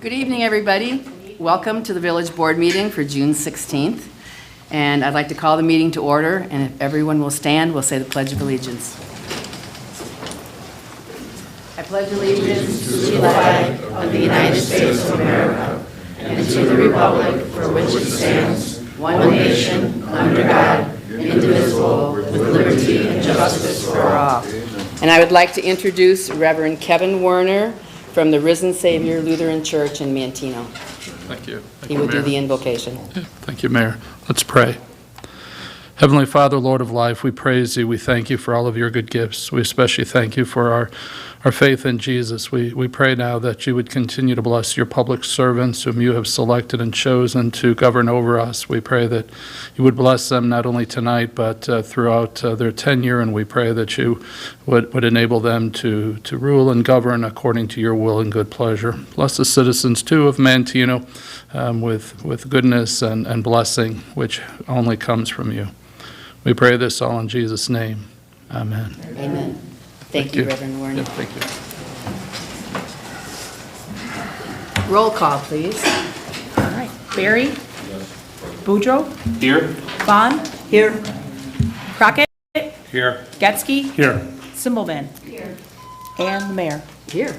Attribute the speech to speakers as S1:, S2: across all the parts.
S1: Good evening, everybody. Welcome to the Village Board meeting for June 16th. And I'd like to call the meeting to order, and if everyone will stand, we'll say the Pledge of Allegiance. I pledge allegiance to the flag of the United States of America and to the republic for which it stands, one nation, under God, indivisible, with liberty and justice for all. And I would like to introduce Reverend Kevin Werner from the Risen Savior Lutheran Church in Manteno.
S2: Thank you.
S1: He will do the invocation.
S2: Thank you, Mayor. Let's pray. Heavenly Father, Lord of life, we praise you. We thank you for all of your good gifts. We especially thank you for our faith in Jesus. We pray now that you would continue to bless your public servants whom you have selected and chosen to govern over us. We pray that you would bless them not only tonight but throughout their tenure, and we pray that you would enable them to rule and govern according to your will and good pleasure. Bless the citizens, too, of Manteno with goodness and blessing, which only comes from you. We pray this all in Jesus' name. Amen.
S1: Amen. Thank you, Reverend Werner.
S2: Yeah, thank you.
S1: Roll call, please.
S3: All right. Barry? Yes. Boudreaux?
S2: Here.
S3: Vaughn? Here. Crockett?
S2: Here.
S3: Getzky?
S2: Here.
S3: Simbelman? Here. And the mayor?
S1: Here.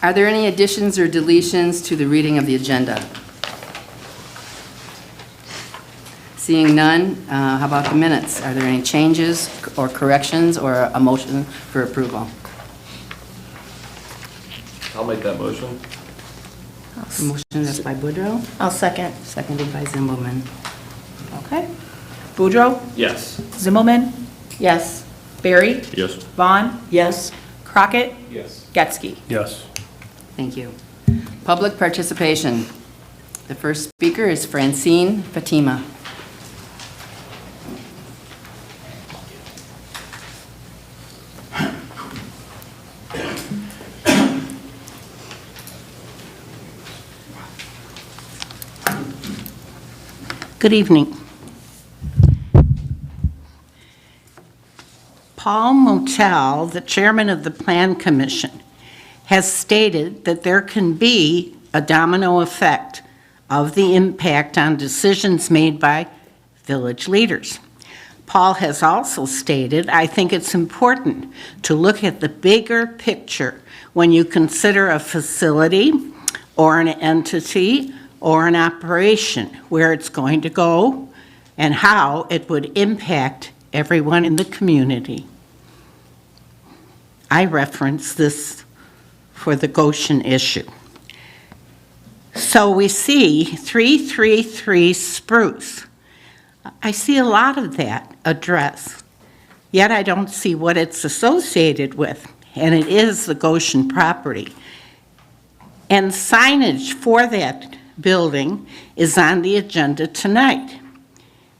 S1: Are there any additions or deletions to the reading of the agenda? Seeing none, how about the minutes? Are there any changes or corrections or a motion for approval?
S4: I'll make that motion.
S1: The motion is by Boudreaux,
S3: I'll second.
S1: seconded by Zimbelman.
S3: Okay. Boudreaux?
S4: Yes.
S3: Zimbelman?
S1: Yes.
S3: Barry?
S4: Yes.
S3: Vaughn?
S1: Yes.
S3: Crockett?
S4: Yes.
S3: Getzky?
S2: Yes.
S1: Thank you. Public participation. The first speaker is Francine Fatima.
S5: Good evening. Paul Motel, the chairman of the Plan Commission, has stated that there can be a domino effect of the impact on decisions made by village leaders. Paul has also stated, I think it's important to look at the bigger picture when you consider a facility or an entity or an operation, where it's going to go and how it would impact everyone in the community. I reference this for the Goan issue. So we see 333 Spruce. I see a lot of that address, yet I don't see what it's associated with, and it is the Goan property. And signage for that building is on the agenda tonight.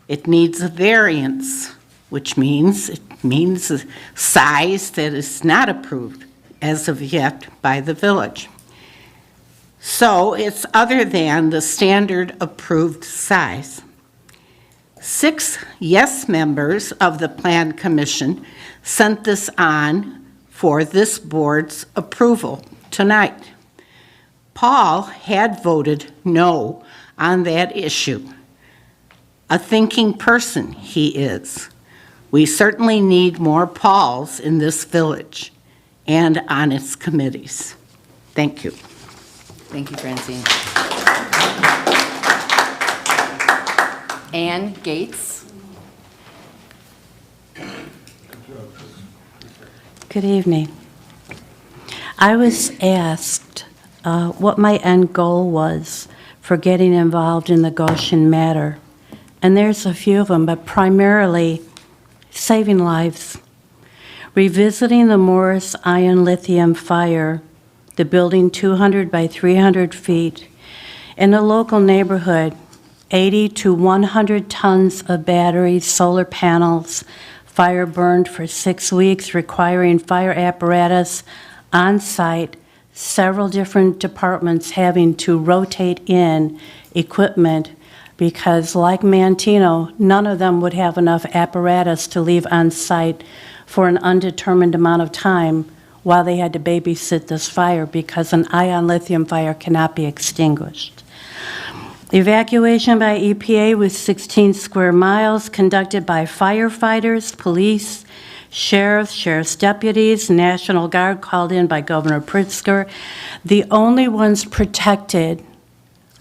S5: It needs a variance, which means a size that is not approved as of yet by the village. So it's other than the standard approved size. 6 yes members of the Plan Commission sent this on for this board's approval tonight. Paul had voted no on that issue. A thinking person he is. We certainly need more Pauls in this village and on its committees. Thank you.
S1: Thank you, Francine. Ann Gates.
S6: Good evening. I was asked what my end goal was for getting involved in the Goan matter. And there's a few of them, but primarily saving lives. Revisiting the Morris Iron Lithium fire, the building 200 by 300 feet, in a local neighborhood, 80 to 100 tons of batteries, solar panels, fire burned for 6 weeks, requiring fire apparatus on site, several different departments having to rotate in equipment because, like Manteno, none of them would have enough apparatus to leave on site for an undetermined amount of time while they had to babysit this fire because an ion lithium fire cannot be extinguished. Evacuation by EPA was 16 square miles, conducted by firefighters, police, sheriff's deputies, National Guard called in by Governor Pritzker. The only ones protected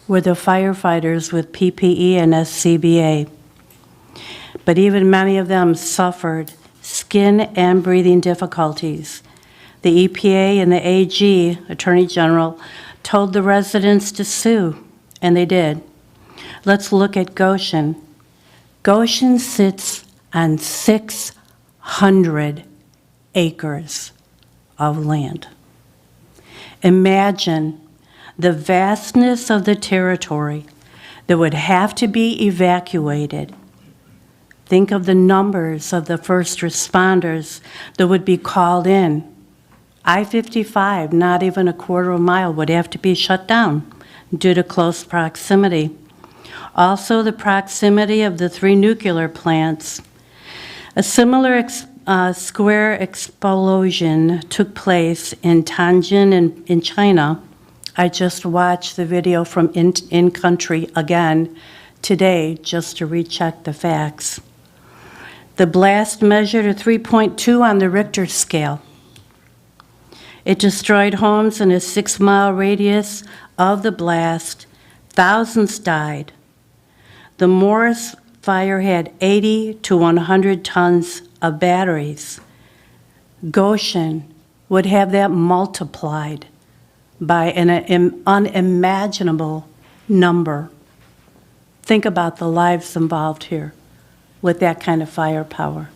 S6: were the firefighters with PPE and SCBA. But even many of them suffered skin and breathing difficulties. The EPA and the AG, Attorney General, told the residents to sue, and they did. Let's look at Goshen. Goshen sits on 600 acres of land. Imagine the vastness of the territory that would have to be evacuated. Think of the numbers of the first responders that would be called in. I-55, not even a quarter of a mile, would have to be shut down due to close proximity. Also, the proximity of the 3 nuclear plants. A similar square explosion took place in Tianjin in China. I just watched the video from In Country again today just to recheck the facts. The blast measured a 3.2 on the Richter scale. It destroyed homes in a 6-mile radius of the blast. Thousands died. The Morris fire had 80 to 100 tons of batteries. Goshen would have that multiplied by an unimaginable number. Think about the lives involved here with that kind of firepower.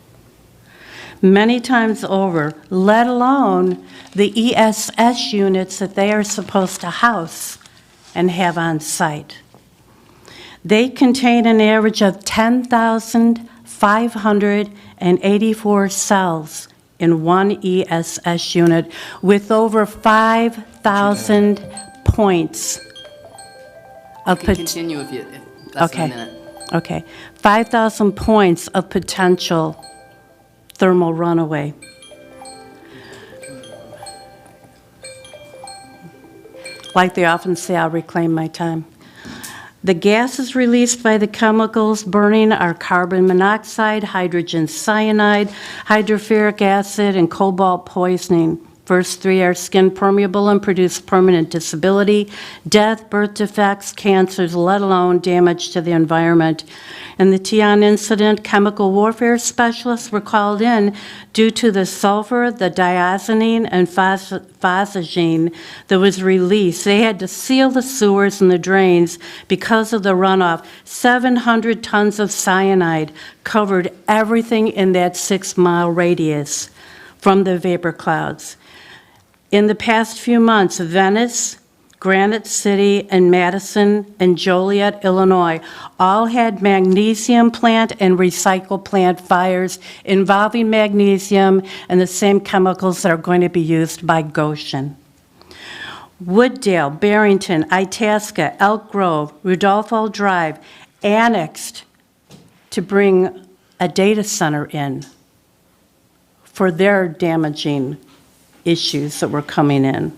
S6: Many times over, let alone the ESS units that they are supposed to house and have on site. They contain an average of 10,584 cells in one ESS unit with over 5,000 points of
S1: Continue if that's
S6: Okay.
S1: a minute.
S6: Okay, 5,000 points of potential thermal runaway. Like they often say, I'll reclaim my time. The gases released by the chemicals burning are carbon monoxide, hydrogen cyanide, hydrofluoric acid, and cobalt poisoning. First 3 are skin permeable and produce permanent disability, death, birth defects, cancers, let alone damage to the environment. In the Tian incident, chemical warfare specialists were called in due to the sulfur, the diazonine, and phosgene that was released. They had to seal the sewers and the drains because of the runoff. 700 tons of cyanide covered everything in that 6-mile radius from the vapor clouds. In the past few months, Venice, Granite City, and Madison and Joliet, Illinois, all had magnesium plant and recycle plant fires involving magnesium and the same chemicals that are going to be used by Goshen. Wooddale, Barrington, Itasca, Elk Grove, Rudolpho Drive annexed to bring a data center in for their damaging issues that were coming in.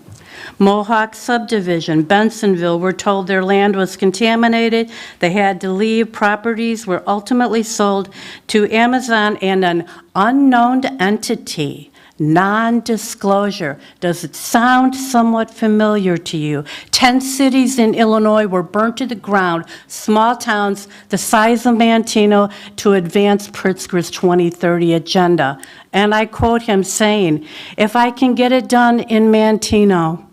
S6: Mohawk Subdivision, Bensonville, were told their land was contaminated. They had to leave. Properties were ultimately sold to Amazon and an unknown entity. Non-disclosure. Does it sound somewhat familiar to you? 10 cities in Illinois were burnt to the ground, small towns the size of Manteno, to advance Pritzker's 2030 agenda. And I quote him saying, "If I can get it done in Manteno,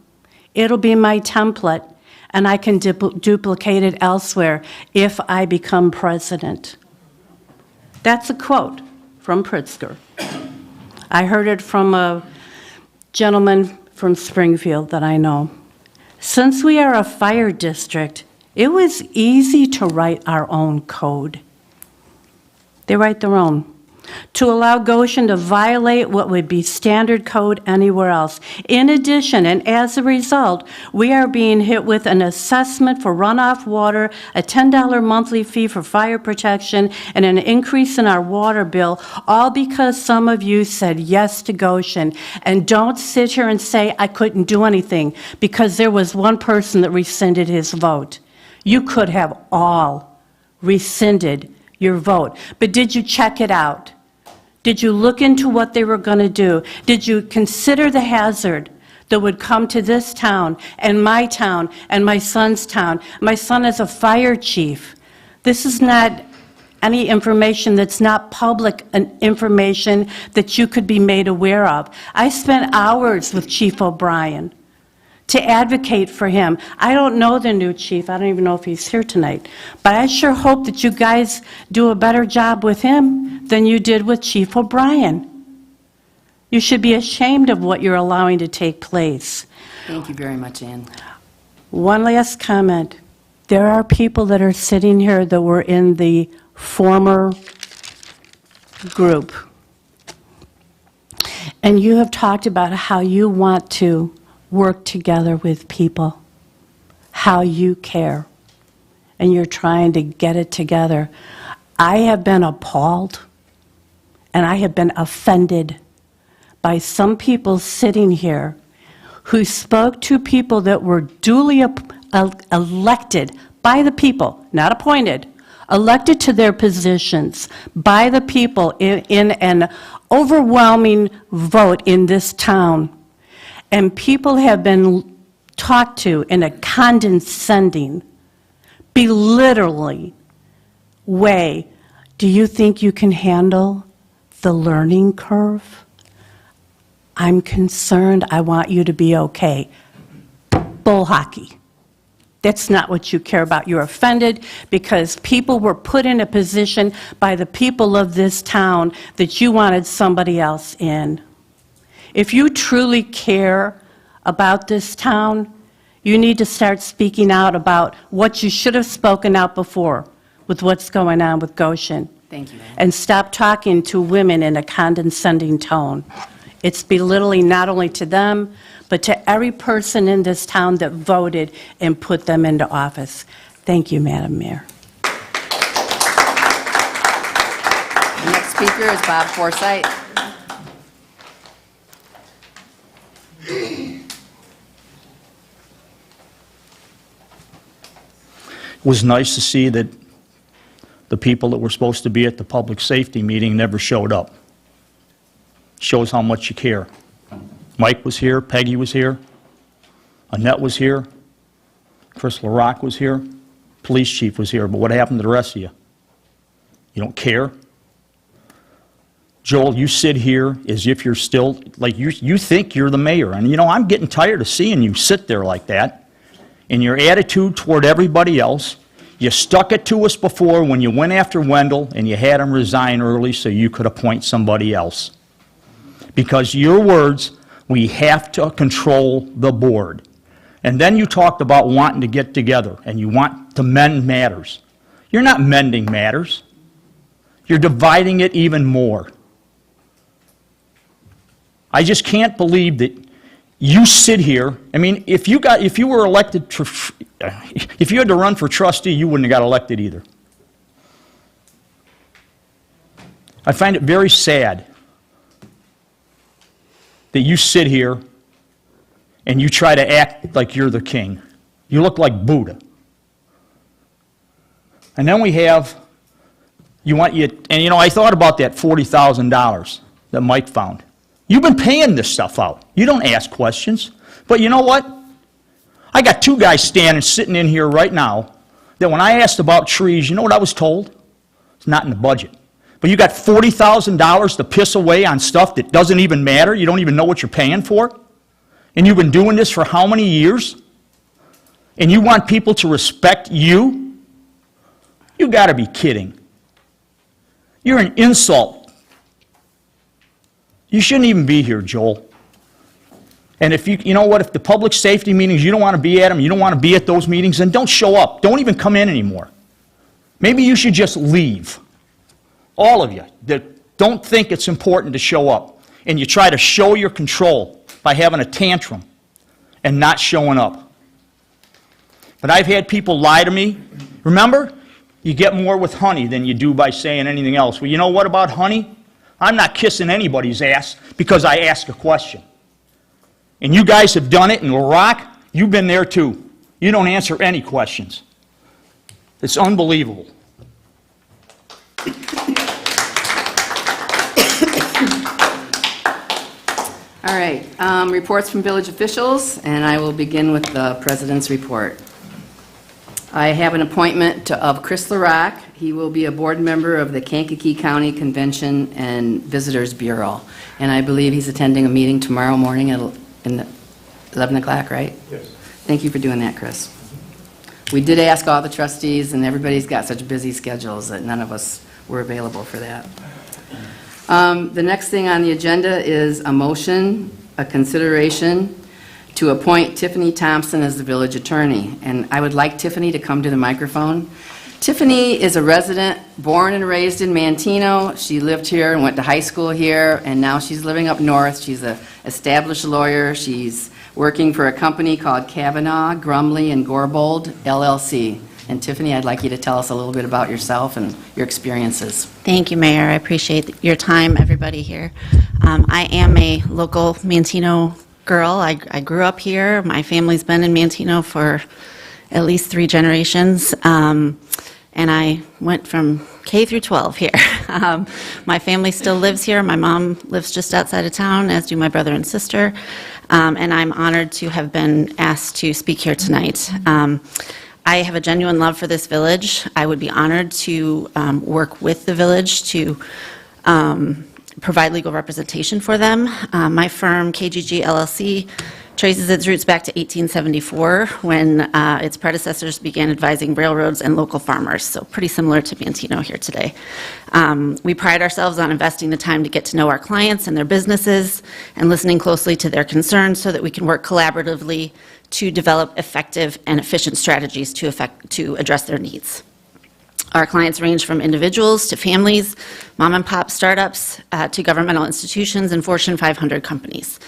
S6: it'll be my template, and I can duplicate it elsewhere if I become president." That's a quote from Pritzker. I heard it from a gentleman from Springfield that I know. Since we are a fire district, it was easy to write our own code. They write their own. to allow Goshen to violate what would be standard code anywhere else. In addition, and as a result, we are being hit with an assessment for runoff water, a $10 monthly fee for fire protection, and an increase in our water bill, all because some of you said yes to Goshen. And don't sit here and say I couldn't do anything, because there was one person that rescinded his vote. You could have all rescinded your vote. But did you check it out? Did you look into what they were going to do? Did you consider the hazard that would come to this town and my son's town? My son is a fire chief. This is not any information that's not public information that you could be made aware of. I spent hours with Chief O'Brien to advocate for him. I don't know the new chief. I don't even know if he's here tonight. But I sure hope that you guys do a better job with him than you did with Chief O'Brien. You should be ashamed of what you're allowing to take place.
S1: Thank you very much, Ann.
S6: One last comment. There are people that are sitting here that were in the former group. And you have talked about how you want to work together with people, how you care, and you're trying to get it together. I have been appalled, and I have been offended by some people sitting here who spoke to people that were duly elected by the people, not appointed, elected to their positions by the people in an overwhelming vote in this town. And people have been talked to in a condescending, belittling way. Do you think you can handle the learning curve? I'm concerned. I want you to be okay. Bull hockey. That's not what you care about. You're offended because people were put in a position by the people of this town that you wanted somebody else in. If you truly care about this town, you need to start speaking out about what you should have spoken out before with what's going on with Goshen.
S1: Thank you, Ann.
S6: And stop talking to women in a condescending tone. It's belittling not only to them, but to every person in this town that voted and put them into office. Thank you, Madam Mayor.
S1: The next speaker is Bob Forsythe.
S7: It was nice to see that the people that were supposed to be at the public safety meeting never showed up. Shows how much you care. Mike was here, Peggy was here, Annette was here, Chris LaRock was here, police chief was here, but what happened to the rest of you? You don't care? Joel, you sit here as if you're still, like you think you're the mayor. And you know, I'm getting tired of seeing you sit there like that. And your attitude toward everybody else, you stuck it to us before when you went after Wendell and you had him resign early so you could appoint somebody else. Because your words, we have to control the board. And then you talked about wanting to get together and you want to mend matters. You're not mending matters. You're dividing it even more. I just can't believe that you sit here. I mean, if you were elected, if you had to run for trustee, you wouldn't have got elected either. I find it very sad that you sit here and you try to act like you're the king. You look like Buddha. And then we have, and you know, I thought about that $40,000 that Mike found. You've been paying this stuff out. You don't ask questions. But you know what? I got two guys sitting in here right now that when I asked about trees, you know what I was told? It's not in the budget. But you got $40,000 to piss away on stuff that doesn't even matter. You don't even know what you're paying for. And you've been doing this for how many years? And you want people to respect you? You got to be kidding. You're an insult. You shouldn't even be here, Joel. And if you know what, if the public safety meetings, you don't want to be at them, you don't want to be at those meetings, then don't show up. Don't even come in anymore. Maybe you should just leave. All of you. don't think it's important to show up. And you try to show your control by having a tantrum and not showing up. But I've had people lie to me. Remember, you get more with honey than you do by saying anything else. Well, you know what about honey? I'm not kissing anybody's ass because I ask a question. And you guys have done it in Iraq. You've been there too. You don't answer any questions. It's unbelievable.
S1: All right, reports from village officials, and I will begin with the president's report. I have an appointment of Chris LaRock. He will be a board member of the Kankakee County Convention and Visitors Bureau, and I believe he's attending a meeting tomorrow morning at 11 o'clock, right?
S8: Yes.
S1: Thank you for doing that, Chris. We did ask all the trustees, and everybody's got such busy schedules that none of us were available for that. The next thing on the agenda is a motion, a consideration to appoint Tiffany Thompson as the village attorney. And I would like Tiffany to come to the microphone. Tiffany is a resident, born and raised in Manteno. She lived here and went to high school here, and now she's living up north. She's an established lawyer. She's working for a company called Kavanaugh, Grumley, and Gorbold, LLC. And Tiffany, I'd like you to tell us a little bit about yourself and your experiences.
S9: Thank you, Mayor. I appreciate your time, everybody here. I am a local Manteno girl. I grew up here. My family's been in Manteno for at least 3 generations, and I went from K through 12 here. My family still lives here. My mom lives just outside of town, as do my brother and sister, and I'm honored to have been asked to speak here tonight. I have a genuine love for this village. I would be honored to work with the village to provide legal representation for them. My firm, KGG LLC, traces its roots back to 1874 when its predecessors began advising railroads and local farmers, so pretty similar to Manteno here today. We pride ourselves on investing the time to get to know our clients and their businesses and listening closely to their concerns so that we can work collaboratively to develop effective and efficient strategies to address their needs. Our clients range from individuals to families, mom and pop startups, to governmental institutions and Fortune 500 companies.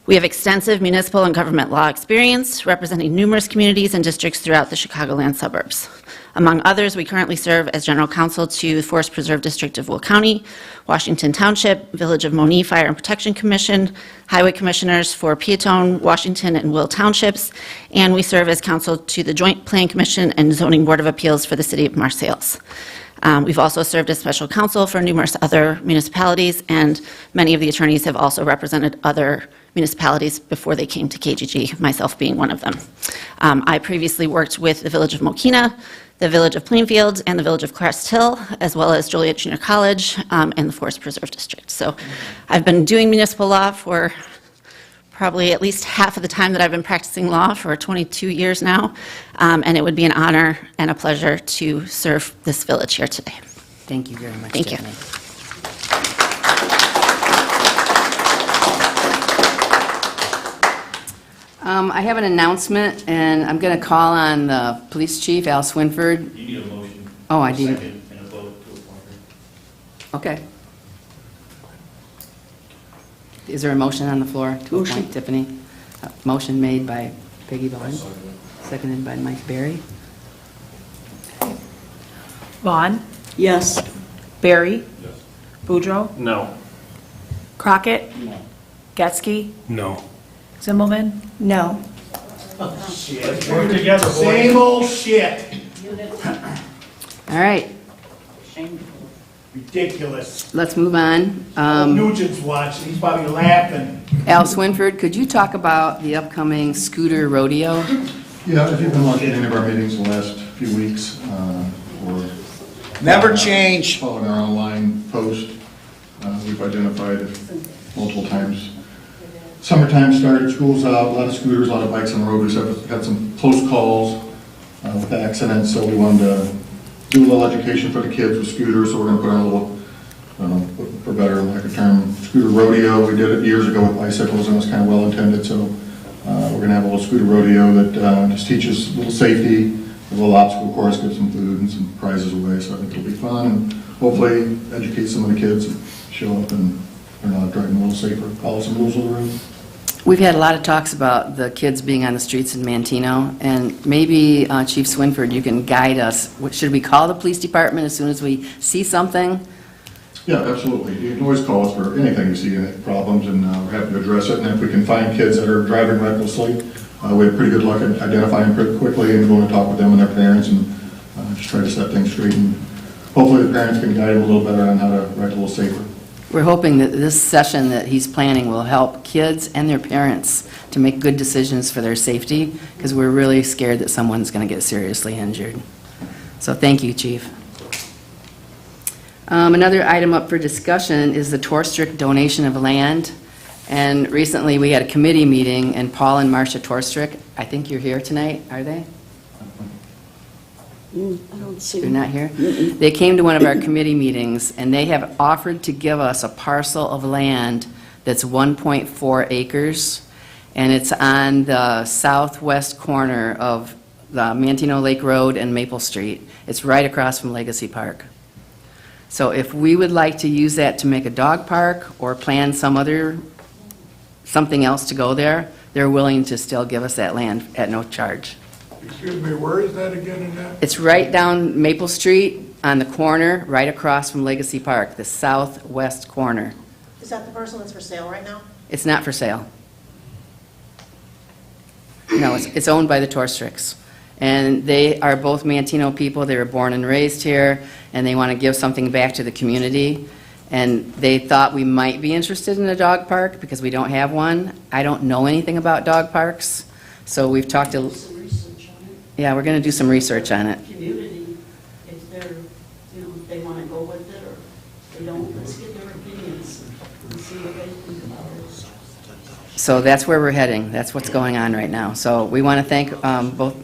S9: We have extensive municipal and government law experience representing numerous communities and districts throughout the Chicagoland suburbs. Among others, we currently serve as general counsel to the Forest Preserve District of Will County, Washington Township, Village of Monee Fire and Protection Commission, highway commissioners for Peatone, Washington, and Will Townships, and we serve as counsel to the Joint Plan Commission and Zoning Board of Appeals for the City of Marseilles. We've also served as special counsel for numerous other municipalities, and many of the attorneys have also represented other municipalities before they came to KGG, myself being one of them. I previously worked with the Village of Mokina, the Village of Plainfield, and the Village of Crest Hill, as well as Joliet Junior College and the Forest Preserve District. So I've been doing municipal law for probably at least half of the time that I've been practicing law, for 22 years now, and it would be an honor and a pleasure to serve this village here today.
S1: Thank you very much,
S9: Thank you.
S1: Tiffany. I have an announcement, and I'm going to call on the police chief, Al Swinford.
S8: You need a motion.
S1: Oh, I do.
S8: Second, and a vote to appoint her.
S1: Okay. Is there a motion on the floor to appoint Tiffany? Motion made by Peggy Bowen, seconded by Mike Berry.
S3: Vaughn,
S5: Yes.
S3: Barry,
S8: Yes.
S3: Boudreaux,
S4: No.
S3: Crockett, Getzky,
S8: No.
S3: Zimmelman,
S5: No.
S8: Work together, boys. Same old shit.
S1: All right,
S8: Ridiculous.
S1: let's move on.
S8: Nugent's watching, he's probably laughing.
S1: Al Swinford, could you talk about the upcoming scooter rodeo?
S10: Yeah, if you've been watching any of our meetings the last few weeks, or
S11: Never change.
S10: following our online post, we've identified multiple times. Summertime started, school's out, a lot of scooters, a lot of bikes on the road. We've had some close calls with accidents, so we wanted to do a little education for the kids with scooters, so we're gonna put on a little, I don't know, for better lack of term, scooter rodeo. We did it years ago with bicycles, and it was kind of well intended, so we're gonna have a little scooter rodeo that just teaches a little safety, a little obstacle course, get some food and some prizes away, so I think it'll be fun. And hopefully educate some of the kids, show up and they're not driving a little safer, follow some rules of the road.
S1: We've had a lot of talks about the kids being on the streets in Manteno, and maybe Chief Swinford, you can guide us. Should we call the police department as soon as we see something?
S10: Yeah, absolutely. You can always call us for anything you see, any problems, and we're happy to address it. And if we can find kids that are driving recklessly, we have pretty good luck at identifying pretty quickly and going to talk with them and their parents and just try to set things straight. And hopefully the parents can guide them a little better on how to ride a little safer.
S1: We're hoping that this session that he's planning will help kids and their parents to make good decisions for their safety, because we're really scared that someone's going to get seriously injured. So thank you, Chief. Another item up for discussion is the Torstrick donation of land. And recently we had a committee meeting, and Paul and Marcia Torstrick, I think you're here tonight, are they?
S6: I don't see.
S1: They're not here? They came to one of our committee meetings, and they have offered to give us a parcel of land that's 1.4 acres, and it's on the southwest corner of the Manteno Lake Road and Maple Street. It's right across from Legacy Park. So if we would like to use that to make a dog park or plan something else to go there, they're willing to still give us that land at no charge.
S8: Excuse me, where is that again in that?
S1: It's right down Maple Street on the corner, right across from Legacy Park, the southwest corner.
S12: Is that the parcel that's for sale right now?
S1: It's not for sale. No, it's owned by the Torstricks. And they are both Manteno people. They were born and raised here, and they want to give something back to the community. And they thought we might be interested in a dog park because we don't have one. I don't know anything about dog parks, so we've talked to... Yeah, we're going to do some research on it.
S6: Community, if they're, if they want to go with it or they don't, let's get their opinions and see what they think about it.
S1: So that's where we're heading. That's what's going on right now. So we want to thank both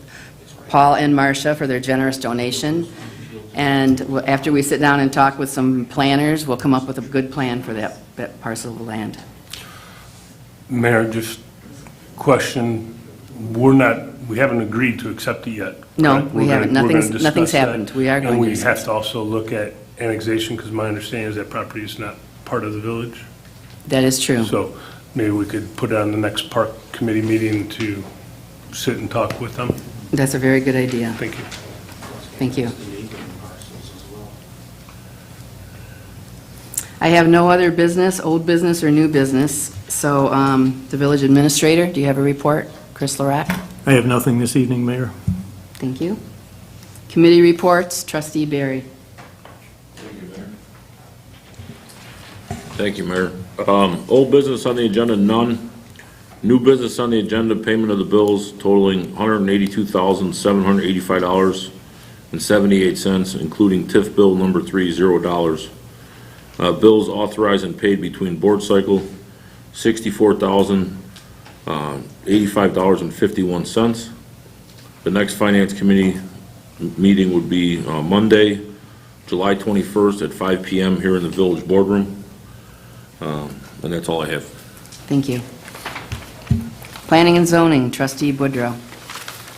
S1: Paul and Marcia for their generous donation. And after we sit down and talk with some planners, we'll come up with a good plan for that parcel of land.
S13: Mayor, just question, we haven't agreed to accept it yet.
S1: No,
S13: correct?
S1: we haven't. Nothing's happened. We are going to.
S13: And we
S1: discuss
S13: have to also look at annexation, because my understanding is that property is not part of the village.
S1: That is true.
S13: So maybe we could put it on the next park committee meeting to sit and talk with them.
S1: That's a very good idea.
S13: Thank you.
S1: Thank you. I have no other business, old business or new business. So the village administrator, do you have a report? Chris Larac?
S14: I have nothing this evening, Mayor.
S1: Thank you. Committee reports, Trustee Barry.
S15: Thank you, Mayor. Old business on the agenda, none. New business on the agenda, payment of the bills totaling $182,785.78, including TIF bill number 3, $0. Bills authorized and paid between board cycle, $64,085.51. The next finance committee meeting would be Monday, July 21st at 5 p.m. here in the village boardroom. And that's all I have.
S1: Thank you. Planning and zoning, Trustee Boudreau.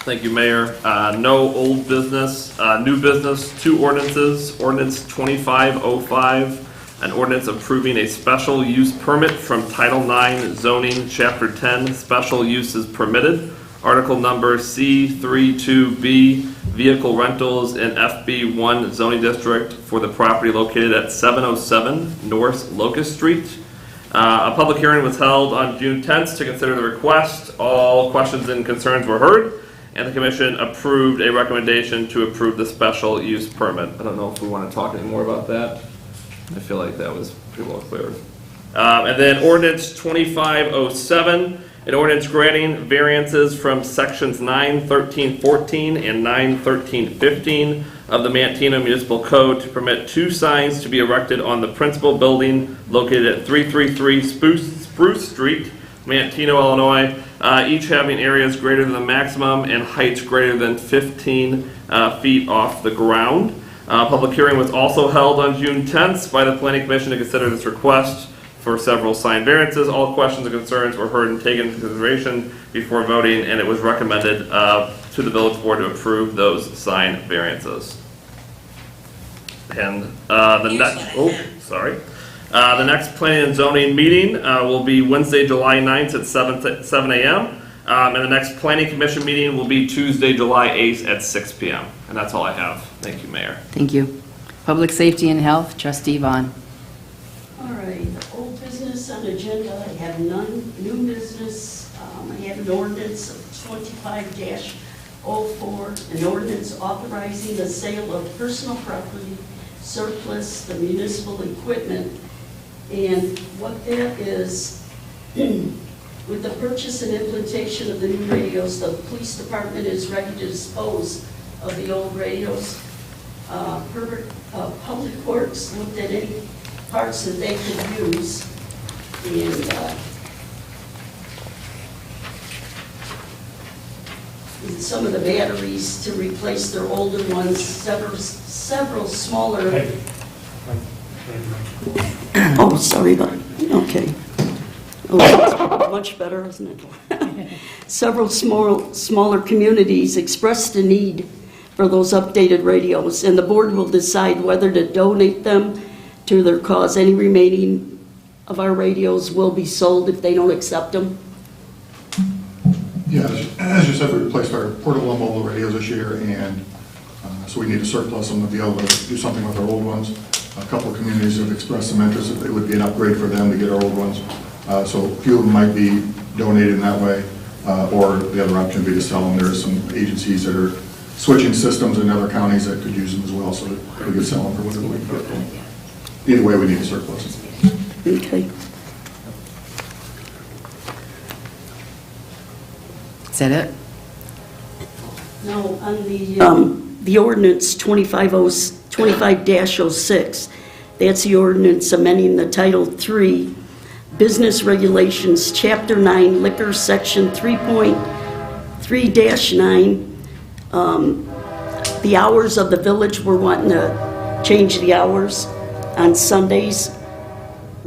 S4: Thank you, Mayor. No old business, new business, 2 ordinances. Ordinance 2505, an ordinance approving a special use permit from Title IX zoning, Chapter 10, special uses permitted. Article number C32B, vehicle rentals in FB1 zoning district for the property located at 707 North Locust Street. A public hearing was held on June 10th to consider the request. All questions and concerns were heard, and the commission approved a recommendation to approve the special use permit. I don't know if we want to talk any more about that. I feel like that was pretty well clear. And then ordinance 2507, an ordinance granting variances from sections 91314 and 91315 of the Manteno Municipal Code to permit 2 signs to be erected on the principal building located at 333 Spruce Street, Manteno, Illinois, each having areas greater than the maximum and heights greater than 15 feet off the ground. Public hearing was also held on June 10th by the Planning Commission to consider this request for several sign variances. All questions and concerns were heard and taken into consideration before voting, and it was recommended to the village board to approve those sign variances. I second. The next planning and zoning meeting will be Wednesday, July 9th at 7 a.m. And the next planning commission meeting will be Tuesday, July 8th at 6 p.m. And that's all I have. Thank you, Mayor.
S1: Thank you. Public safety and health, Trustee Vaughn.
S16: All right, old business on agenda, I have none. New business, I have an ordinance of 25-04, an ordinance authorizing the sale of personal property, surplus, the municipal equipment. And what that is, with the purchase and implementation of the new radios, the police department is ready to dispose of the old radios. Public Works looked at any parts that they could use, and some of the batteries to replace their older ones, several smaller. Oh, sorry, but okay. Oh, that's much better, isn't it? Several smaller communities expressed a need for those updated radios, and the board will decide whether to donate them to their cause. Any remaining of our radios will be sold if they don't accept them.
S10: Yeah, as you said, we replaced our portable and mobile radios this year, and so we need to surplus them to be able to do something with our old ones. A couple of communities have expressed some interest that it would be an upgrade for them to get our old ones. So a few of them might be donated in that way, or the other option would be to sell them. There's some agencies that are switching systems in other counties that could use them as well, so that we could sell them for whatever we can get them. Either way, we need to surplus them.
S16: Okay.
S1: Is that it?
S16: No, on the ordinance 25-06, that's the ordinance amending the Title 3, Business Regulations, Chapter 9, Liquor, Section 3.3-9. The hours of the village, we're wanting to change the hours on Sundays.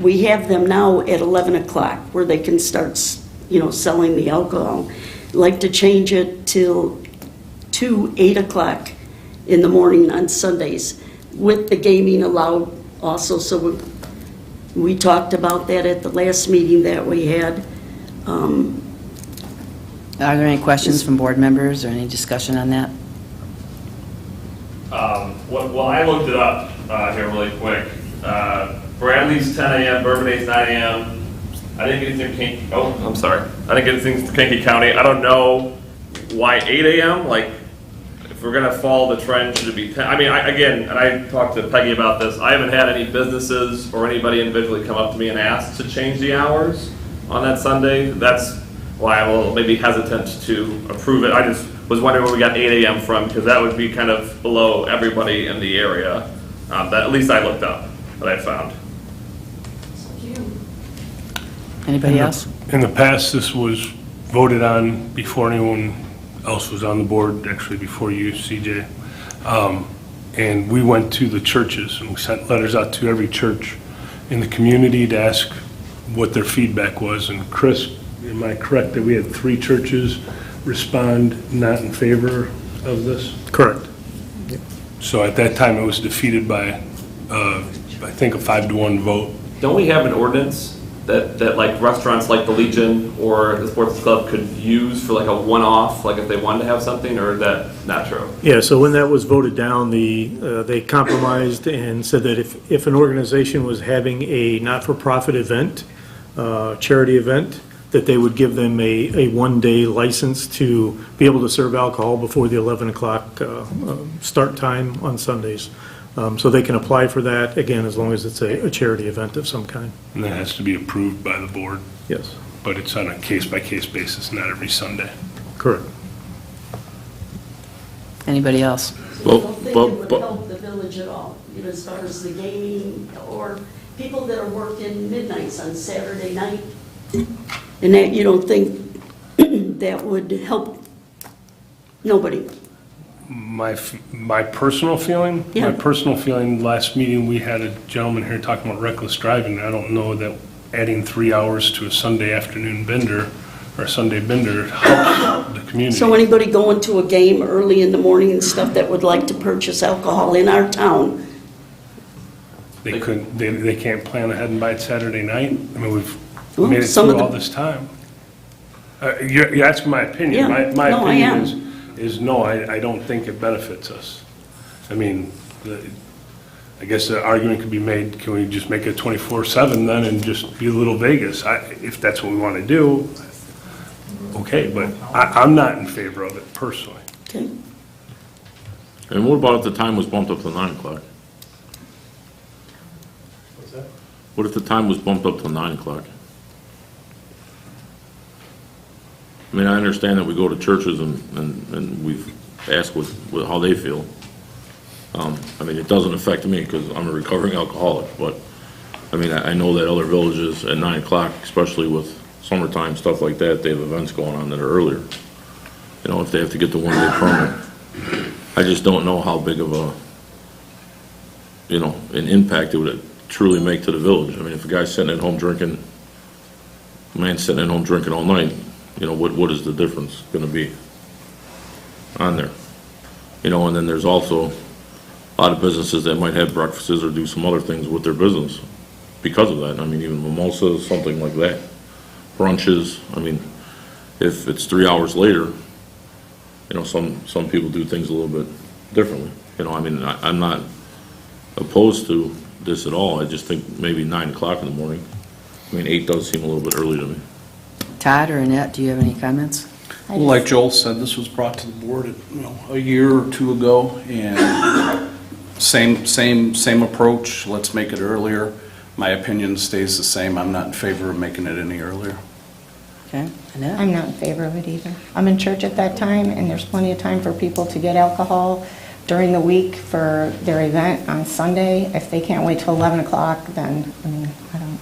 S16: We have them now at 11 o'clock where they can start, selling the alcohol. Like to change it to 8 o'clock in the morning on Sundays with the gaming allowed also. So we talked about that at the last meeting that we had.
S1: Are there any questions from board members or any discussion on that?
S4: Well, I looked it up here really quick. Bradley's 10 a.m., Bourbonnais 9 a.m. I didn't get anything for I'm sorry. I didn't get anything for Kankakee County. I don't know why 8 a.m. Like, if we're gonna follow the trend, should it be 10? I mean, and I talked to Peggy about this. I haven't had any businesses or anybody individually come up to me and ask to change the hours on that Sunday. That's why I'm a little maybe hesitant to approve it. I just was wondering where we got 8 a.m. from, because that would be kind of below everybody in the area. That at least I looked up, that I found.
S1: Anybody else?
S13: In the past, this was voted on before anyone else was on the board, actually before you, CJ. And we went to the churches and we sent letters out to every church in the community to ask what their feedback was. And Chris, am I correct that we had 3 churches respond not in favor of this?
S14: Correct.
S13: So at that time, it was defeated by, I think, a 5-1 vote.
S4: Don't we have an ordinance that like restaurants like the Legion or the Sports Club could use for like a one-off, like if they wanted to have something, or is that not true?
S14: Yeah, so when that was voted down, they compromised and said that if an organization was having a not-for-profit event, charity event, that they would give them a one-day license to be able to serve alcohol before the 11 o'clock start time on Sundays. So they can apply for that, again, as long as it's a charity event of some kind.
S13: And that has to be approved by the board.
S14: Yes.
S13: But it's on a case-by-case basis, not every Sunday.
S14: Correct.
S1: Anybody else?
S16: So you don't think it would help the village at all, as far as the gaming, or people that are working midnights on Saturday night? And that, you don't think that would help nobody?
S13: My personal feeling?
S16: Yeah.
S13: My personal feeling, last meeting, we had a gentleman here talking about reckless driving. I don't know that adding 3 hours to a Sunday afternoon bender or a Sunday bender helps the community.
S16: So anybody going to a game early in the morning and stuff that would like to purchase alcohol in our town
S13: They couldn't, they can't plan ahead and buy it Saturday night? I mean, we've
S16: Well,
S13: made it
S16: some of
S13: through all
S16: the-
S13: this time. You're asking my opinion.
S16: Yeah.
S13: My
S16: No, I
S13: opinion
S16: am.
S13: is no, I don't think it benefits us. I mean, I guess the argument could be made, can we just make it 24/7 then and just be a little Vegas? If that's what we want to do, okay, but I'm not in favor of it personally.
S16: Okay.
S15: And what about if the time was bumped up to 9 o'clock?
S14: What's that?
S15: What if the time was bumped up to 9 o'clock? I mean, I understand that we go to churches and we've asked how they feel. I mean, it doesn't affect me because I'm a recovering alcoholic, but, I mean, I know that other villages at 9 o'clock, especially with summertime, stuff like that, they have events going on that are earlier. You know, if they have to get the one-day permit. I just don't know how big of a, you know, an impact it would truly make to the village. I mean, if a guy's sitting at home drinking, a man's sitting at home drinking all night, you know, what is the difference gonna be on there? You know, and then there's also a lot of businesses that might have breakfasts or do some other things with their business because of that. I mean, even mimosas, something like that. Brunches, I mean, if it's 3 hours later, you know, some people do things a little bit differently. You know, I mean, I'm not opposed to this at all. I just think maybe 9 o'clock in the morning. I mean, 8 does seem a little bit early to me.
S1: Todd or Annette, do you have any comments?
S17: Well, like Joel said, this was brought to the board, a year or two ago, and same approach. Let's make it earlier. My opinion stays the same. I'm not in favor of making it any earlier.
S1: Okay, Annette?
S3: I'm not in favor of it either. I'm in church at that time, and there's plenty of time for people to get alcohol during the week for their event on Sunday. If they can't wait till 11 o'clock, then, I mean, I don't.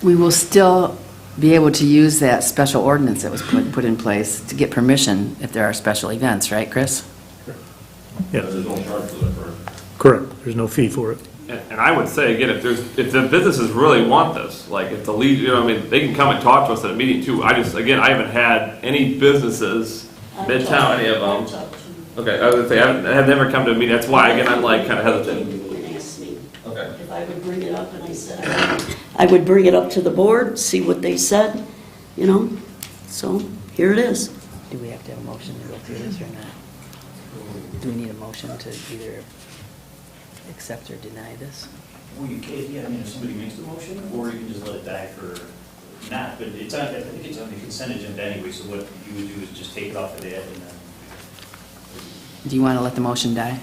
S1: We will still be able to use that special ordinance that was put in place to get permission if there are special events, right, Chris?
S14: Yeah.
S15: There's no charge for that, correct?
S14: Correct. There's no fee for it.
S4: And I would say, again, if the businesses really want this, like if the lead, you know, I mean, they can come and talk to us at a meeting too. I haven't had any businesses, Midtown, any of them. Okay, I was gonna say, I have never come to a meeting. That's why, again, I'm like kind of hesitant. Okay.
S16: If I would bring it up, and I said I would bring it up to the board, see what they said, you know? So, here it is.
S1: Do we have to have a motion to go through this or not? Do we need a motion to either accept or deny this?
S7: Well, you can, yeah, I mean, if somebody makes the motion, or you can just let it die for not, but it's on, I think it's on the consent agenda anyway, so what you would do is just take it off of that and then.
S1: Do you want to let the motion die?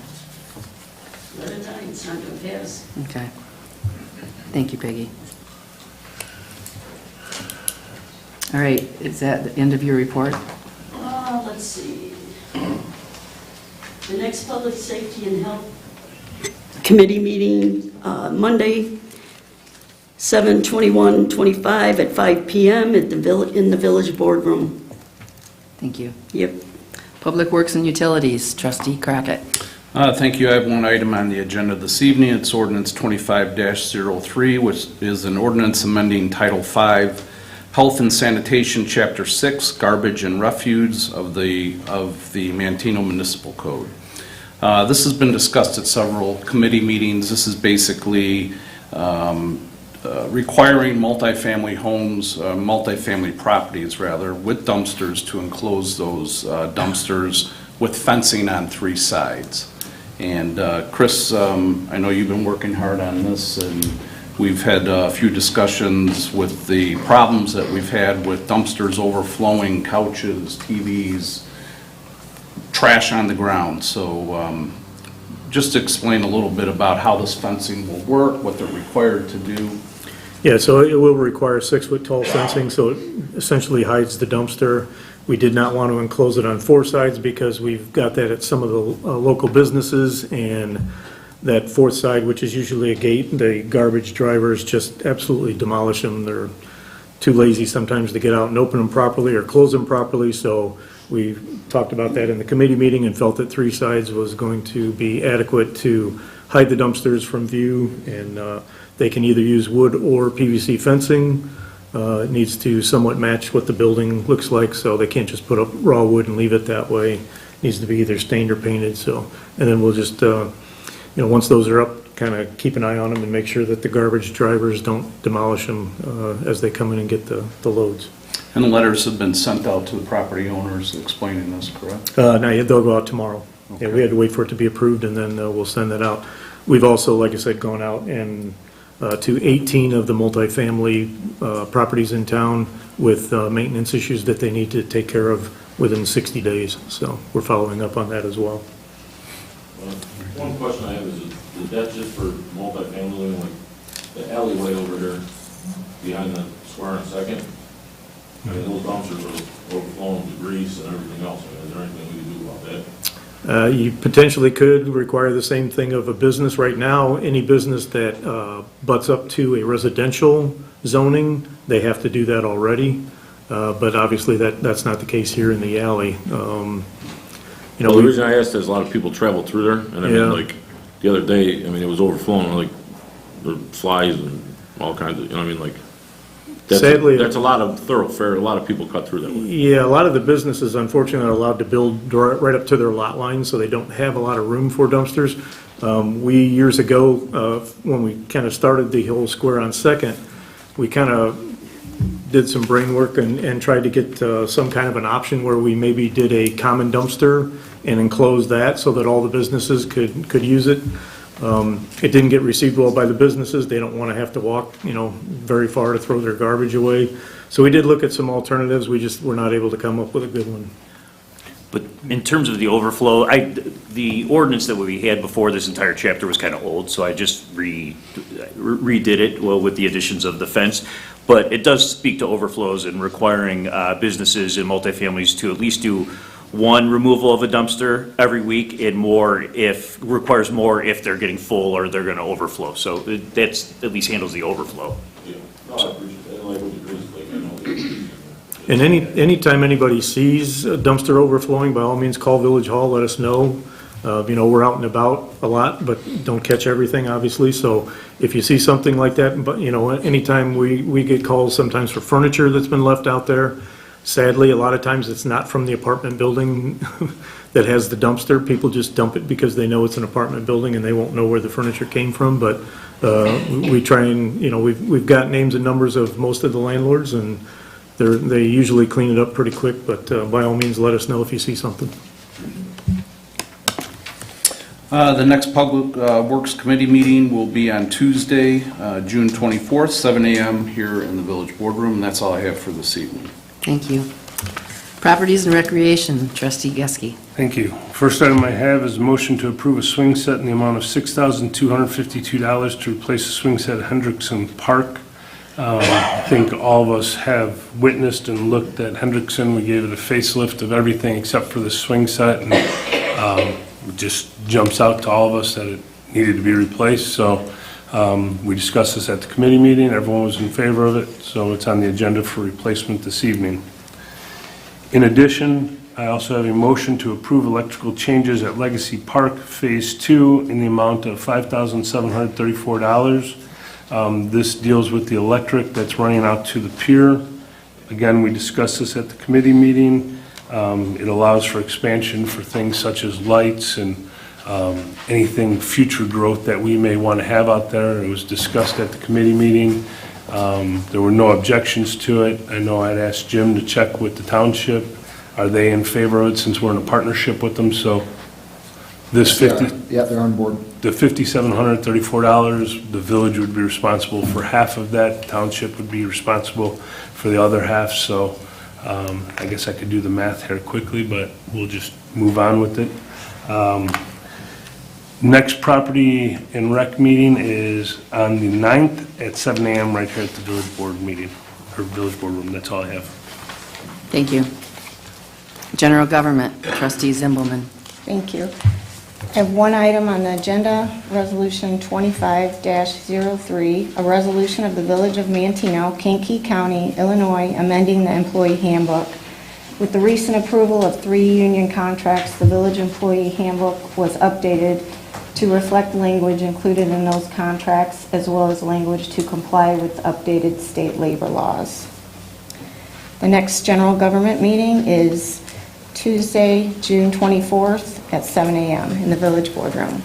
S16: Let it die, it's not going to pass.
S1: Okay. Thank you, Peggy. All right, is that the end of your report?
S16: Let's see. The next Public Safety and Health Committee meeting, Monday, 7/21/25 at 5 p.m. at in the Village Boardroom.
S1: Thank you.
S16: Yep.
S1: Public Works and Utilities, Trustee Crockett.
S17: Thank you. I have one item on the agenda this evening. It's ordinance 25-03, which is an ordinance amending Title V, Health and Sanitation, Chapter 6, Garbage and Refuse of the Manteno Municipal Code. This has been discussed at several committee meetings. This is basically requiring multifamily homes, multifamily properties rather, with dumpsters to enclose those dumpsters with fencing on 3 sides. And Chris, I know you've been working hard on this, and we've had a few discussions with the problems that we've had with dumpsters overflowing, couches, TVs, trash on the ground. So just to explain a little bit about how this fencing will work, what they're required to do.
S14: Yeah, so it will require 6-foot tall fencing, so it essentially hides the dumpster. We did not want to enclose it on 4 sides because we've got that at some of the local businesses, and that 4th side, which is usually a gate, the garbage drivers just absolutely demolish them. They're too lazy sometimes to get out and open them properly or close them properly, so we talked about that in the committee meeting and felt that 3 sides was going to be adequate to hide the dumpsters from view, and they can either use wood or PVC fencing. It needs to somewhat match what the building looks like, so they can't just put up raw wood and leave it that way. It needs to be either stained or painted, so, and then we'll just, once those are up kind of keep an eye on them and make sure that the garbage drivers don't demolish them as they come in and get the loads.
S17: And the letters have been sent out to the property owners explaining this, correct?
S14: Now, they'll go out tomorrow. Yeah,
S17: Okay.
S14: we had to wait for it to be approved, and then we'll send that out. We've also, like I said, gone out and to 18 of the multifamily properties in town with maintenance issues that they need to take care of within 60 days. So we're following up on that as well.
S15: One question I have is that just for multifamily, like the alleyway over here behind the square on Second? I mean, those dumpsters are overflowing with grease and everything else. I mean, is there anything we can do about that?
S14: You potentially could require the same thing of a business. Right now, any business that butts up to a residential zoning, they have to do that already. But obviously, that's not the case here in the alley.
S15: The reason I asked is a lot of people travel through there, and I mean, like, the other day, I mean, it was overflowing, like, the flies and all kinds of, like,
S14: Sadly,
S15: that's a lot of thoroughfare, a lot of people cut through that way.
S14: Yeah, a lot of the businesses, unfortunately, are allowed to build right up to their lot line, so they don't have a lot of room for dumpsters. We, years ago, when we kind of started the whole square on Second, we kind of did some brain work and tried to get some kind of an option where we maybe did a common dumpster and enclosed that so that all the businesses could use it. It didn't get received well by the businesses. They don't want to have to walk, very far to throw their garbage away. So we did look at some alternatives. We just were not able to come up with a good one.
S18: But in terms of the overflow, the ordinance that we had before this entire chapter was kind of old, so I just redid it, with the additions of the fence. But it does speak to overflows and requiring businesses and multifamilies to at least do one removal of a dumpster every week, and requires more if they're getting full or they're going to overflow. So that's at least handles the overflow.
S15: Yeah, no, I appreciate that. Like with the grease, like, I know.
S14: And anytime anybody sees a dumpster overflowing, by all means, call Village Hall, let us know. We're out and about a lot, but don't catch everything, obviously. So if you see something like that, but, anytime we get calls sometimes for furniture that's been left out there. Sadly, a lot of times it's not from the apartment building that has the dumpster. People just dump it because they know it's an apartment building and they won't know where the furniture came from. But we try and, we've got names and numbers of most of the landlords, and they usually clean it up pretty quick. But by all means, let us know if you see something.
S17: The next Public Works Committee meeting will be on Tuesday, June 24th, 7 a.m. here in the Village Boardroom. And that's all I have for this evening.
S1: Thank you. Properties and Recreation, Trustee Geske.
S13: Thank you. First item I have is a motion to approve a swing set in the amount of $6,252 to replace a swing set at Hendrickson Park. I think all of us have witnessed and looked at Hendrickson. We gave it a facelift of everything except for the swing set, and it just jumps out to all of us that it needed to be replaced. So we discussed this at the committee meeting. Everyone was in favor of it, so it's on the agenda for replacement this evening. In addition, I also have a motion to approve electrical changes at Legacy Park Phase 2 in the amount of $5,734. This deals with the electric that's running out to the pier. Again, we discussed this at the committee meeting. It allows for expansion for things such as lights and anything future growth that we may want to have out there. It was discussed at the committee meeting. There were no objections to it. I know I'd asked Jim to check with the township. Are they in favor of it since we're in a partnership with them? So this
S10: they're on board.
S13: The $5,734, the village would be responsible for half of that. The township would be responsible for the other half. So I guess I could do the math here quickly, but we'll just move on with it. Next property and rec meeting is on the 9th at 7 a.m. right here at the village board meeting, or village board room. That's all I have.
S1: Thank you. General Government, Trustee Zimbelman.
S3: Thank you. I have one item on the agenda, Resolution 25-03, a resolution of the Village of Manteno, Kankakee County, Illinois, amending the employee handbook. With the recent approval of 3 union contracts, the village employee handbook was updated to reflect language included in those contracts, as well as language to comply with updated state labor laws. The next general government meeting is Tuesday, June 24th at 7 a.m. in the village boardroom.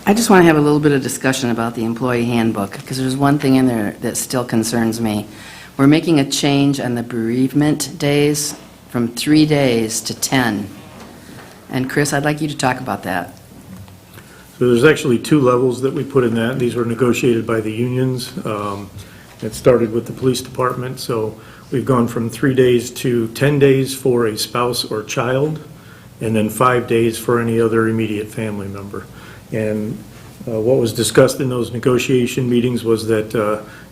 S1: I just want to have a little bit of discussion about the employee handbook, because there's one thing in there that still concerns me. We're making a change on the bereavement days from 3 days to 10. And Chris, I'd like you to talk about that.
S14: So there's actually 2 levels that we put in that. These were negotiated by the unions. It started with the police department, so we've gone from 3 days to 10 days for a spouse or child, and then 5 days for any other immediate family member. And what was discussed in those negotiation meetings was that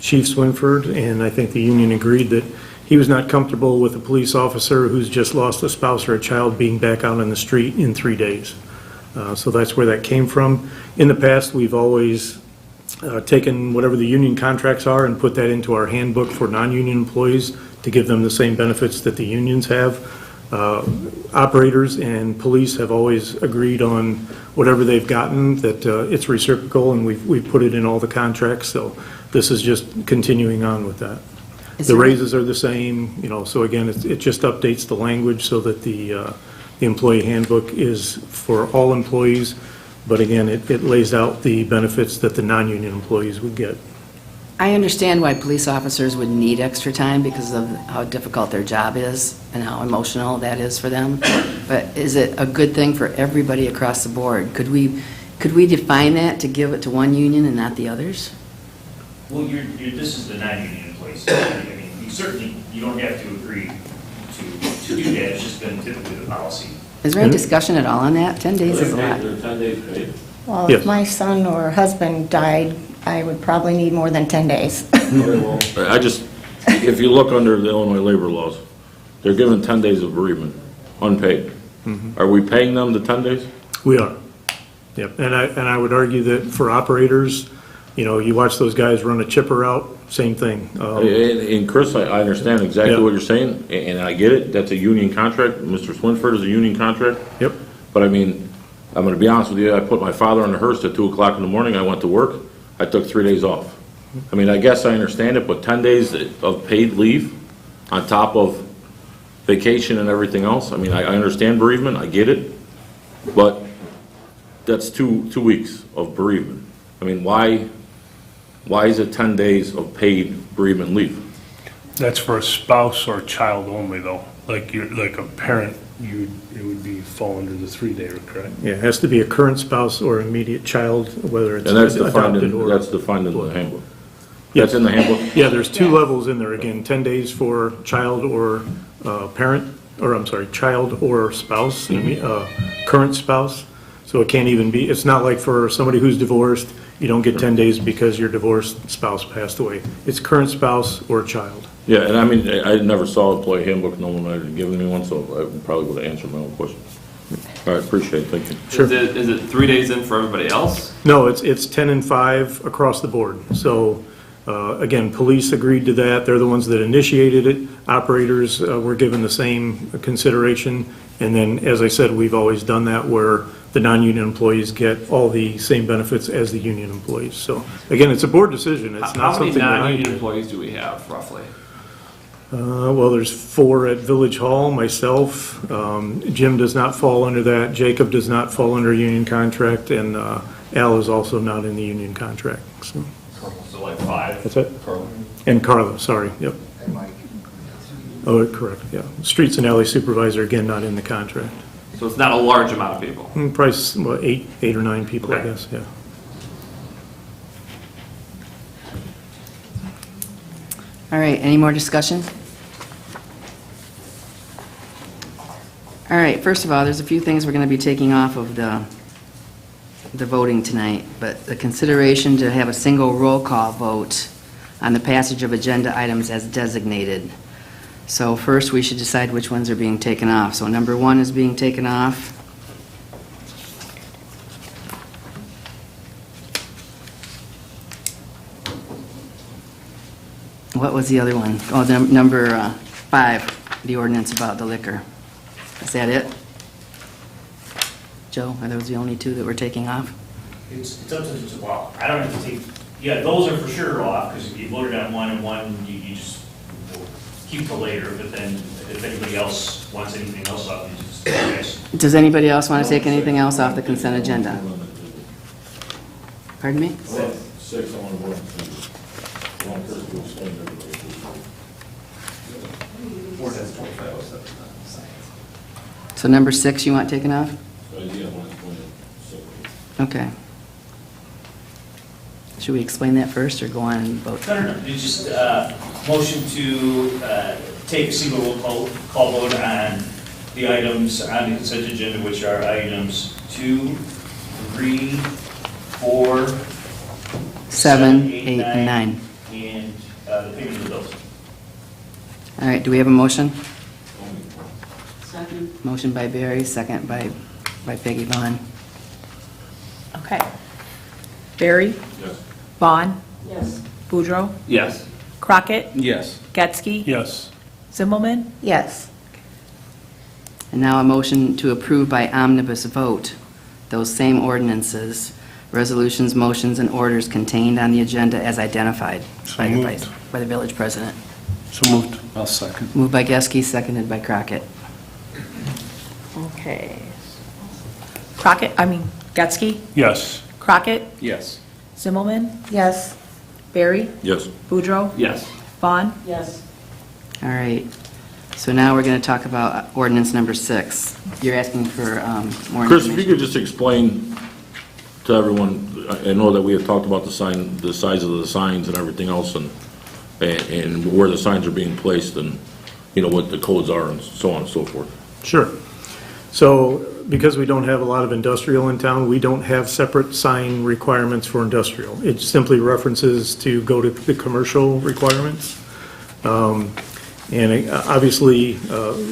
S14: Chief Swinford, and I think the union agreed that he was not comfortable with a police officer who's just lost a spouse or a child being back out on the street in 3 days. So that's where that came from. In the past, we've always taken whatever the union contracts are and put that into our handbook for non-union employees to give them the same benefits that the unions have. Operators and police have always agreed on whatever they've gotten, that it's reciprocal, and we've put it in all the contracts, so this is just continuing on with that. The raises are the same, so again, it just updates the language so that the employee handbook is for all employees, but again, it lays out the benefits that the non-union employees would get.
S1: I understand why police officers would need extra time because of how difficult their job is and how emotional that is for them. But is it a good thing for everybody across the board? Could we define that to give it to one union and not the others?
S18: Well, this is the non-union employees. I mean, you don't have to agree to do that. It's just been typically the policy.
S1: Is there any discussion at all on that? 10 days is a lot.
S15: They're 10 days paid.
S3: Well, if my son or husband died, I would probably need more than 10 days.
S15: If you look under the Illinois labor laws, they're given 10 days of bereavement, unpaid. Are we paying them the 10 days?
S14: We are. Yep, and I would argue that for operators, you watch those guys run a chipper out, same thing.
S15: And Chris, I understand exactly what you're saying, and I get it. That's a union contract. Mr. Swinford is a union contract.
S14: Yep.
S15: But I mean, I'm going to be honest with you. I put my father on the hearse at 2 o'clock in the morning. I went to work. I took 3 days off. I mean, I guess I understand it, but 10 days of paid leave on top of vacation and everything else. I mean, I understand bereavement. I get it. But that's two weeks of bereavement. I mean, why is it 10 days of paid bereavement leave?
S13: That's for a spouse or a child only, though. Like a parent, it would fall under the 3-day, correct?
S14: Yeah, it has to be a current spouse or immediate child, whether it's
S15: And that's defined
S14: adopted or...
S15: That's defined in the handbook.
S14: Yes.
S15: That's in the handbook?
S14: Yeah, there's 2 levels in there. Again, 10 days for child or parent, or I'm sorry, child or spouse, current spouse. So it can't even be, it's not like for somebody who's divorced, you don't get 10 days because your divorced spouse passed away. It's current spouse or child.
S15: Yeah, and I mean, I never saw an employee handbook, no one had given me one, so I probably would have answered my own question. All right, appreciate it, thank you.
S14: Sure.
S4: Is it 3 days in for everybody else?
S14: No, it's 10 and 5 across the board. So, again, police agreed to that. They're the ones that initiated it. Operators were given the same consideration. And then, as I said, we've always done that where the non-union employees get all the same benefits as the union employees. So, again, it's a board decision. It's not something that
S4: How many non-union employees do we have, roughly?
S14: Well, there's 4 at Village Hall, myself. Jim does not fall under that. Jacob does not fall under union contract, and Al is also not in the union contract. So
S4: like 5?
S14: That's it? And Carla, sorry, yep.
S11: And Mike.
S14: Oh, correct, yeah. Streets and alley supervisor, again, not in the contract.
S4: So it's not a large amount of people?
S14: Probably 8 or 9 people, I guess, yeah.
S1: All right, any more discussion? All right, first of all, there's a few things we're going to be taking off of the voting tonight, but the consideration to have a single roll call vote on the passage of agenda items as designated. So first, we should decide which ones are being taken off. So number 1 is being taken off. What was the other one? Oh, number 5, the ordinance about the liquor. Is that it? Joe, are those the only 2 that we're taking off?
S18: It's up to, well, I don't have to take, yeah, those are for sure off, because if you voted on one and one, you just will keep till later, but then if anybody else wants anything else off, you just,
S1: Does anybody else want to take anything else off the consent agenda? Pardon me?
S15: 6, I want to work. I want Chris to explain everybody.
S4: Ordinance 2507.
S1: So number 6 you want taken off?
S15: So idea, I want to explain it separately.
S1: Okay. Should we explain that first or go on and vote?
S18: No. You just, motion to take a single roll call vote on the items on the consent agenda, which are items 2, 3, 4,
S1: 7, 8, and 9.
S18: and the payment of bills.
S1: All right, do we have a motion?
S16: Second.
S1: Motion by Barry, second by Peggy Vaughn.
S19: Okay. Barry?
S15: Yes.
S19: Vaughn?
S16: Yes.
S19: Boudreaux?
S4: Yes.
S19: Crockett?
S17: Yes.
S19: Getzky?
S13: Yes.
S19: Zimmelman?
S3: Yes.
S1: And now a motion to approve by omnibus vote those same ordinances, resolutions, motions, and orders contained on the agenda as identified by the
S13: moved.
S1: by the village president.
S13: So moved.
S17: I'll second.
S1: Moved by Getzky, seconded by Crockett.
S19: Okay. Getzky?
S13: Yes.
S19: Crockett?
S17: Yes.
S19: Zimmelman?
S3: Yes.
S19: Barry?
S15: Yes.
S19: Boudreaux?
S4: Yes.
S19: Vaughn?
S16: Yes.
S1: All right. So now we're going to talk about ordinance number 6. You're asking for more
S15: Chris, if you
S1: information?
S15: could just explain to everyone, I know that we have talked about the size of the signs and everything else, and where the signs are being placed, and, you know, what the codes are, and so on and so forth.
S14: Sure. So because we don't have a lot of industrial in town, we don't have separate sign requirements for industrial. It simply references to go to the commercial requirements. And obviously,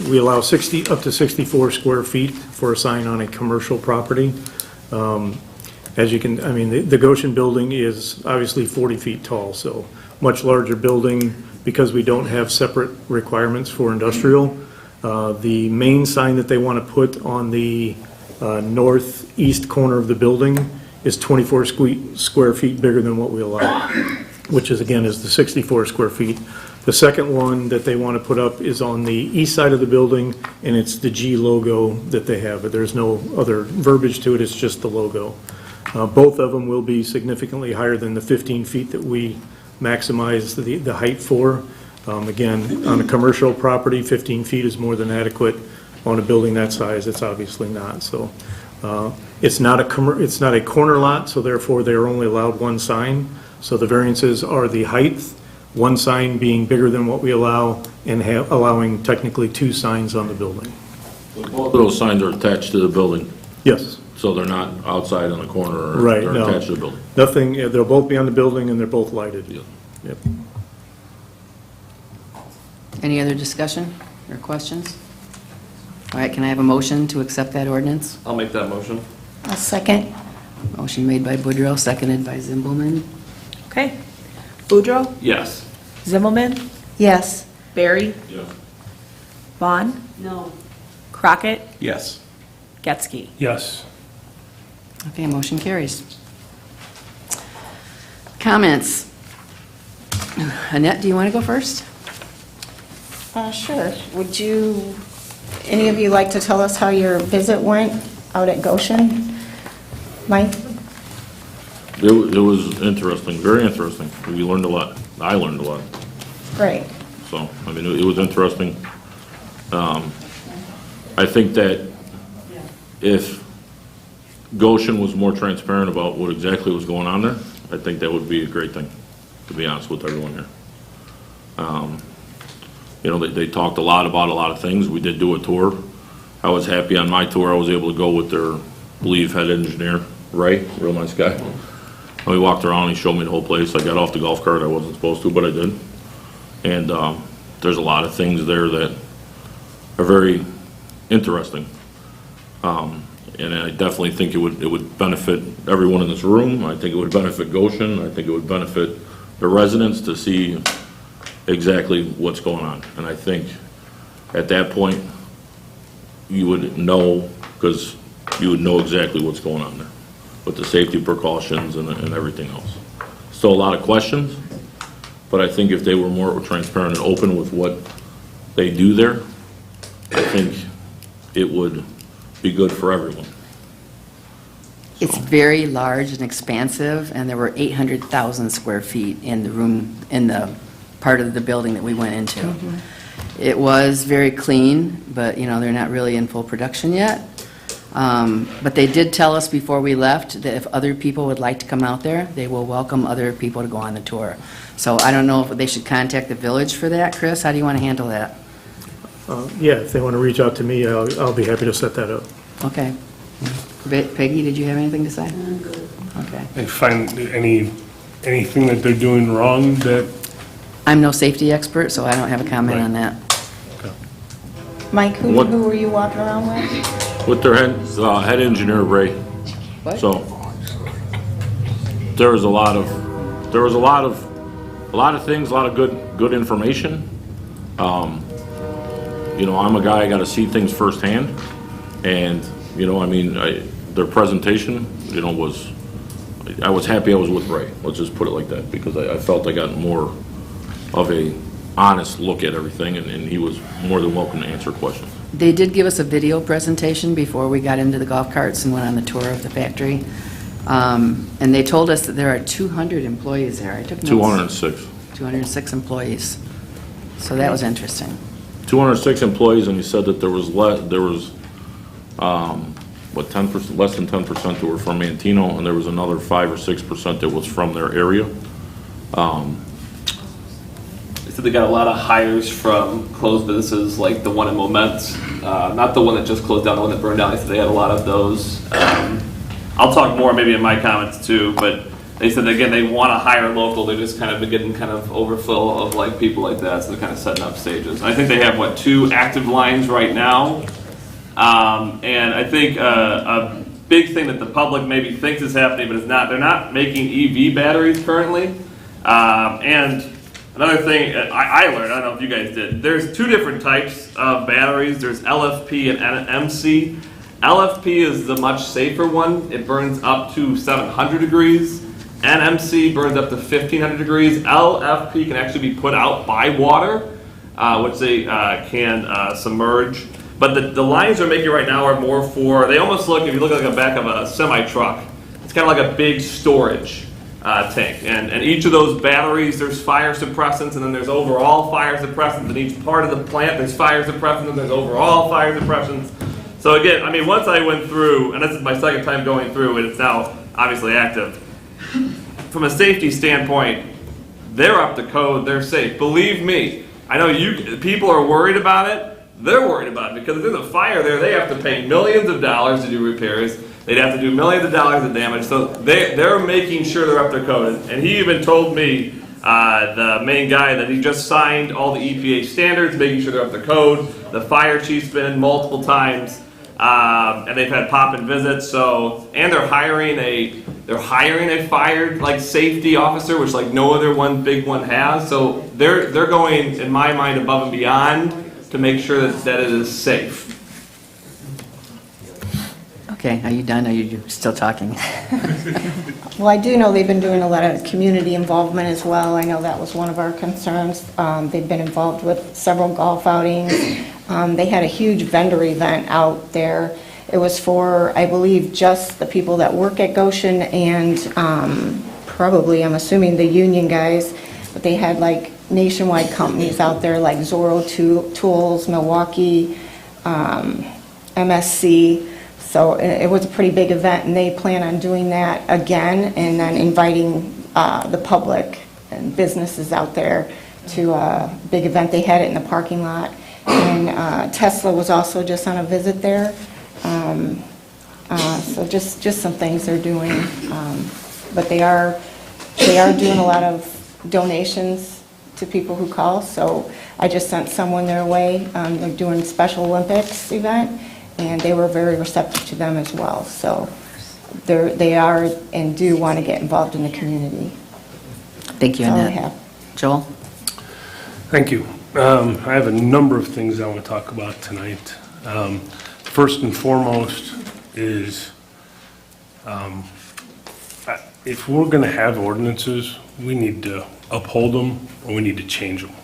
S14: we allow up to 64 square feet for a sign on a commercial property. As you can, I mean, the Goshen building is obviously 40 feet tall, so much larger building because we don't have separate requirements for industrial. The main sign that they want to put on the northeast corner of the building is 24 square feet bigger than what we allow, which is, again, is the 64 square feet. The second one that they want to put up is on the east side of the building, and it's the G logo that they have, but there's no other verbiage to it, it's just the logo. Both of them will be significantly higher than the 15 feet that we maximize the height for. Again, on a commercial property, 15 feet is more than adequate. On a building that size, it's obviously not. So it's not a corner lot, so therefore they're only allowed one sign. So the variances are the height, one sign being bigger than what we allow, and allowing technically 2 signs on the building.
S15: Both of those signs are attached to the building,
S14: Yes.
S15: so they're not outside on the corner, or
S14: Right,
S15: they're
S14: no.
S15: attached to the building.
S14: Nothing, they'll both be on the building, and they're both lighted.
S15: Yeah.
S14: Yep.
S1: Any other discussion or questions? All right, can I have a motion to accept that ordinance?
S4: I'll make that motion.
S3: A second.
S1: Motion made by Boudreaux, seconded by Zimmelman.
S19: Okay. Boudreaux?
S4: Yes.
S19: Zimmelman?
S3: Yes.
S19: Barry?
S15: Yes.
S19: Vaughn?
S16: No.
S19: Crockett?
S17: Yes.
S19: Getzky?
S13: Yes.
S1: Okay, motion carries. Comments? Annette, do you want to go first?
S3: Sure. Would you, any of you like to tell us how your visit went out at Goshen? Mike?
S15: It was interesting, very interesting. We learned a lot. I learned a lot.
S3: Great.
S15: So, I mean, it was interesting. I think that if Goshen was more transparent about what exactly was going on there, I think that would be a great thing, to be honest with everyone here. You know, they talked a lot about a lot of things. We did do a tour. I was happy on my tour. I was able to go with their, believe, head engineer, Ray, real nice guy. And we walked around, he showed me the whole place. I got off the golf cart. I wasn't supposed to, but I did. And there's a lot of things there that are very interesting. And I definitely think it would benefit everyone in this room. I think it would benefit Goshen. I think it would benefit the residents to see exactly what's going on. And I think at that point, you would know, because you would know exactly what's going on there with the safety precautions and everything else. Still a lot of questions, but I think if they were more transparent and open with what they do there, I think it would be good for everyone.
S1: It's very large and expansive, and there were 800,000 square feet in the room, in the part of the building that we went into. It was very clean, but, you know, they're not really in full production yet. But they did tell us before we left that if other people would like to come out there, they will welcome other people to go on the tour. So I don't know if they should contact the village for that. Chris, how do you want to handle that?
S14: Yeah, if they want to reach out to me, I'll be happy to set that up.
S1: Okay. Peggy, did you have anything to say? Okay.
S13: They find anything that they're doing wrong that,
S1: I'm no safety expert, so I don't have a comment on that.
S3: Mike, who
S15: What-
S3: were you walking around with?
S15: With their head engineer, Ray.
S1: What?
S15: So, there was a lot of things, a lot of good information. You know, I'm a guy, I gotta see things firsthand, and, you know, I mean, their presentation, you know, I was happy I was with Ray, let's just put it like that, because I felt I got more of a honest look at everything, and he was more than welcome to answer questions.
S1: They did give us a video presentation before we got into the golf carts and went on the tour of the factory. And they told us that there are 200 employees there. I took notes.
S15: 206.
S1: 206 employees. So that was interesting.
S15: 206 employees, and you said that there was, what, 10%, less than 10% that were from Manteno, and there was another 5 or 6% that was from their area.
S4: They said they got a lot of hires from closed businesses like the one in Moment, not the one that just closed down, the one that burned down. They said they had a lot of those. I'll talk more maybe in my comments too, but they said, again, they want to hire local. They're just kind of getting kind of overfill of like people like that, so they're kind of setting up stages. I think they have, what, 2 active lines right now? And I think a big thing that the public maybe thinks is happening, but it's not, they're not making EV batteries currently. And another thing I learned, I don't know if you guys did, there's 2 different types of batteries. There's LFP and MC. LFP is the much safer one. It burns up to 700 degrees. NMC burns up to 1500 degrees. LFP can actually be put out by water, which they can submerge. But the lines they're making right now are more for, they almost look, if you look like the back of a semi-truck, it's kind of like a big storage tank. And each of those batteries, there's fire suppressants, and then there's overall fire suppressants. In each part of the plant, there's fire suppressants, and there's overall fire suppressants. So again, I mean, once I went through, and this is my second time going through, and it's now obviously active, from a safety standpoint, they're up to code, they're safe. Believe me, I know people are worried about it. They're worried about it because if there's a fire there, they have to pay millions of dollars to do repairs. They'd have to do millions of dollars of damage. So they're making sure they're up to code. And he even told me, the main guy, that he just signed all the EPA standards, making sure they're up to code. The fire chief's been in multiple times, and they've had pop-in visits. So, and they're hiring a fire safety officer, which like no other big one has. So they're going, in my mind, above and beyond to make sure that it is safe.
S1: Okay, are you done? Are you still talking?
S3: Well, I do know they've been doing a lot of community involvement as well. I know that was one of our concerns. They've been involved with several golf outings. They had a huge vendor event out there. It was for, I believe, just the people that work at Goshen and probably, I'm assuming, the union guys. But they had like nationwide companies out there like Zorro Tools, Milwaukee, MSC. So it was a pretty big event, and they plan on doing that again and then inviting the public and businesses out there to a big event. They had it in the parking lot. And Tesla was also just on a visit there. So just some things they're doing. But they are doing a lot of donations to people who call. So I just sent someone their way. They're doing Special Olympics event, and they were very receptive to them as well. So they are and do want to get involved in the community.
S1: Thank you,
S3: That's all I
S1: Annette.
S3: have.
S1: Joel?
S13: Thank you. I have a number of things I want to talk about tonight. First and foremost is if we're going to have ordinances, we need to uphold them or we need to change them.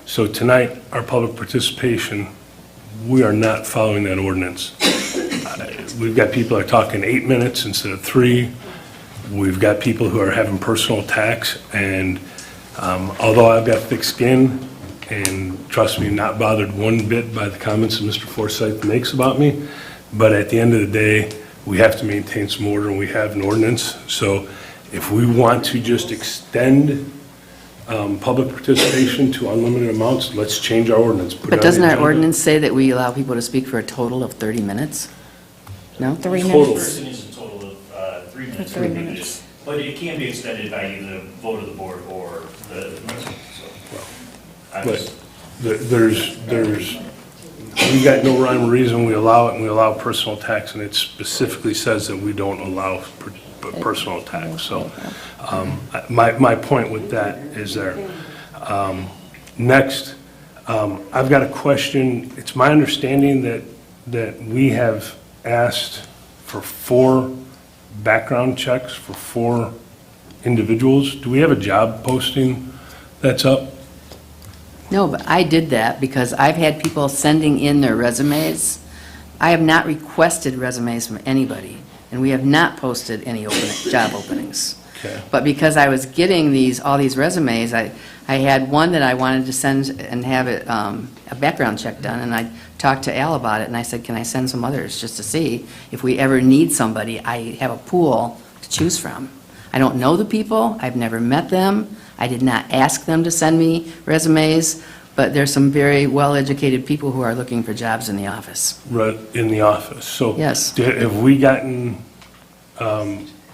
S13: So tonight, our public participation, we are not following that ordinance. we've got people that are talking 8 minutes instead of 3. We've got people who are having personal attacks, and although I've got thick skin, and trust me, not bothered one bit by the comments that Mr. Forsythe makes about me, but at the end of the day, we have to maintain some order, and we have an ordinance. So if we want to just extend public participation to unlimited amounts, let's change our ordinance. Put it
S1: But
S13: on
S1: doesn't
S13: the
S1: our
S13: agenda.
S1: ordinance say that we allow people to speak for a total of 30 minutes? No?
S3: 3
S13: Total.
S3: minutes.
S18: Person is a total of 3 minutes.
S3: 3 minutes.
S18: But it can be extended by either the vote of the board or the commission, so. I'm
S13: But
S18: just-
S13: we got no rhyme or reason, we allow it, and we allow personal attacks, and it specifically says that we don't allow personal attacks, so, my point with that is there. Next, I've got a question. It's my understanding that we have asked for 4 background checks for 4 individuals. Do we have a job posting that's up?
S1: No, but I did that because I've had people sending in their resumes. I have not requested resumes from anybody, and we have not posted any job openings.
S13: Okay.
S1: But because I was getting all these resumes, I had one that I wanted to send and have it, a background check done, and I talked to Al about it, and I said, can I send some others just to see if we ever need somebody? I have a pool to choose from. I don't know the people, I've never met them, I did not ask them to send me resumes, but there's some very well-educated people who are looking for jobs in the office.
S13: Right, in the office, so.
S1: Yes.
S13: Have we gotten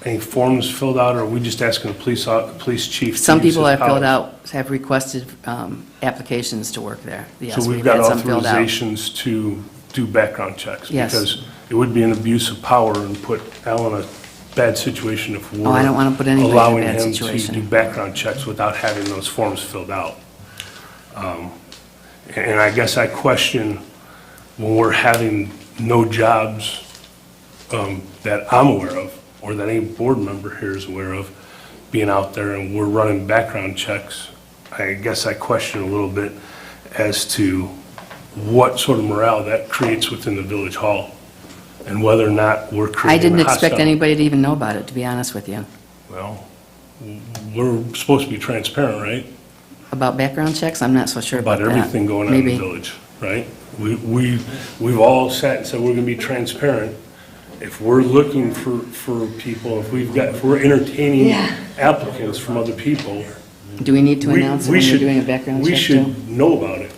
S13: any forms filled out, or are we just asking the police chief? to
S1: Some
S13: use
S1: people
S13: his
S1: have filled
S13: powers?
S1: out, have requested applications to work there. Yes,
S13: So we've got
S1: had some filled out.
S13: authorizations to do background checks?
S1: Yes.
S13: Because it would be an abuse of power and put Al in a bad situation if we're
S1: Oh, I don't want to put anybody in a
S13: allowing
S1: bad
S13: him to
S1: situation.
S13: do background checks without having those forms filled out. And I guess I question when we're having no jobs that I'm aware of, or that any board member here is aware of, being out there and we're running background checks, I guess I question a little bit as to what sort of morale that creates within the village hall, and whether or not we're
S1: I
S13: creating
S1: didn't
S13: a
S1: expect
S13: hostile-
S1: anybody to even know about it, to be honest with you.
S13: Well, we're supposed to be transparent, right?
S1: About background checks, I'm not so sure about
S13: About
S1: that.
S13: everything going on in the
S1: Maybe.
S13: village, right? We've all sat and said we're gonna be transparent. If we're looking for people, if we're entertaining applicants from other people.
S1: Do we need to
S13: we-
S1: announce it
S13: we
S1: when we're
S13: should-
S1: doing a background
S13: We
S1: check,
S13: should
S1: too?
S13: know about it.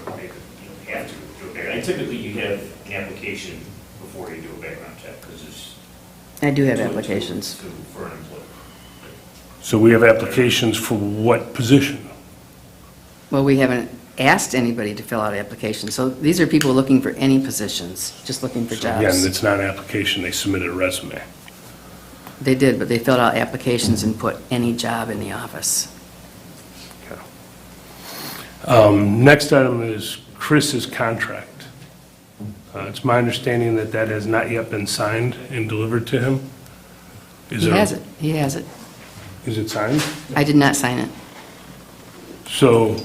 S18: You have to do a background. And typically, you have an application before you do a background check, because it's.
S1: I do have applications.
S18: For an employee.
S13: So we have applications for what position?
S1: Well, we haven't asked anybody to fill out applications, so these are people looking for any positions, just looking for
S13: So again,
S1: jobs.
S13: it's not an application, they submitted a resume.
S1: They did, but they filled out applications and put any job in the office.
S13: Next item is Chris's contract. It's my understanding that that has not yet been signed and delivered to him.
S1: He has it, he has it.
S13: Is it signed?
S1: I did not sign it.
S13: So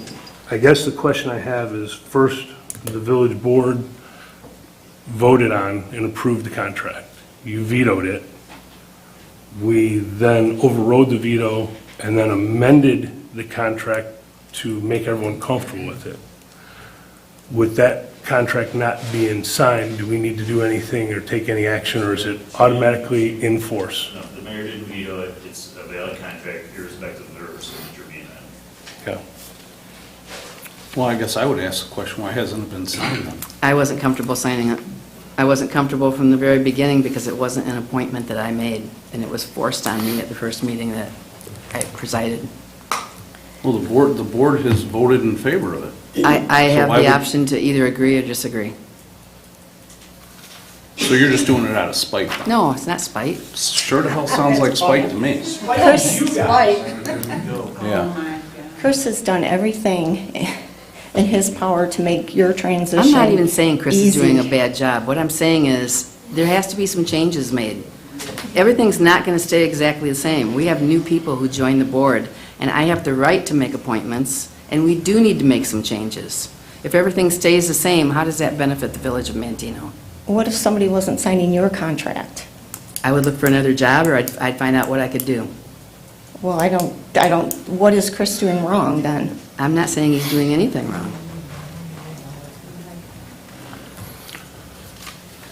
S13: I guess the question I have is, first, the village board voted on and approved the contract. You vetoed it. We then overrode the veto and then amended the contract to make everyone comfortable with it. With that contract not being signed, do we need to do anything or take any action, or is it automatically in force?
S18: No, the mayor didn't veto it. It's a valid contract, irrespective of their signature being on it.
S13: Okay.
S17: Well, I guess I would ask the question, why hasn't it been signed then?
S1: I wasn't comfortable signing it. I wasn't comfortable from the very beginning because it wasn't an appointment that I made, and it was forced on me at the first meeting that I presided.
S17: Well, the board has voted in favor of it.
S1: I
S17: So
S1: have
S17: why
S1: the
S17: would-
S1: option to either agree or disagree.
S17: So you're just doing it out of spite then?
S1: No, it's not spite.
S17: Sure the hell sounds like spite to me.
S3: Chris,
S17: Yeah.
S3: Chris has done everything in his power to make your transition
S1: I'm not even saying Chris is
S3: easy.
S1: doing a bad job. What I'm saying is, there has to be some changes made. Everything's not going to stay exactly the same. We have new people who join the board, and I have the right to make appointments, and we do need to make some changes. If everything stays the same, how does that benefit the village of Manteno?
S3: What if somebody wasn't signing your contract?
S1: I would look for another job, or I'd find out what I could do.
S3: Well, I don't, what is Chris doing wrong then?
S1: I'm not saying he's doing anything wrong.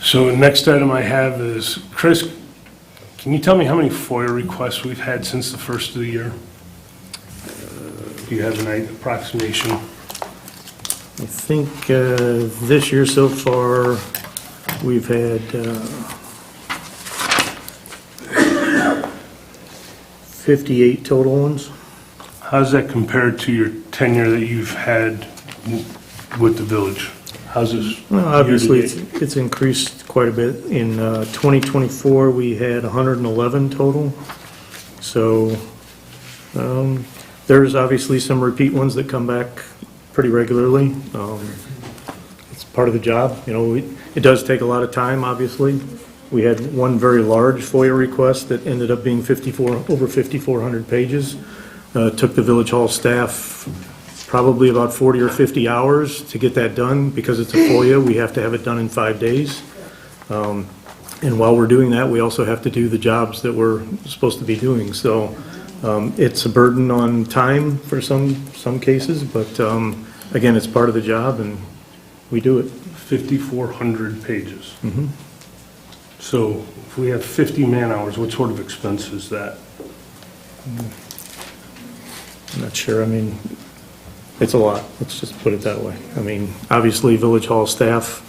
S13: So the next item I have is, Chris, can you tell me how many FOIA requests we've had since the first of the year? Do you have an approximation?
S14: I think this year so far, we've had 58 total ones.
S13: How does that compare to your tenure that you've had with the village? How's this?
S14: Well, obviously,
S13: year-to-date?
S14: it's increased quite a bit. In 2024, we had 111 total. So there's obviously some repeat ones that come back pretty regularly. It's part of the job. You know, it does take a lot of time, obviously. We had one very large FOIA request that ended up being over 5,400 pages. Took the village hall staff probably about 40 or 50 hours to get that done. Because it's a FOIA, we have to have it done in 5 days. And while we're doing that, we also have to do the jobs that we're supposed to be doing. So it's a burden on time for some cases, but again, it's part of the job and we do it.
S13: 5,400 pages.
S14: Mm-hmm.
S13: So if we have 50 man-hours, what sort of expense is that?
S14: I'm not sure. I mean, it's a lot. Let's just put it that way. I mean, obviously, village hall staff,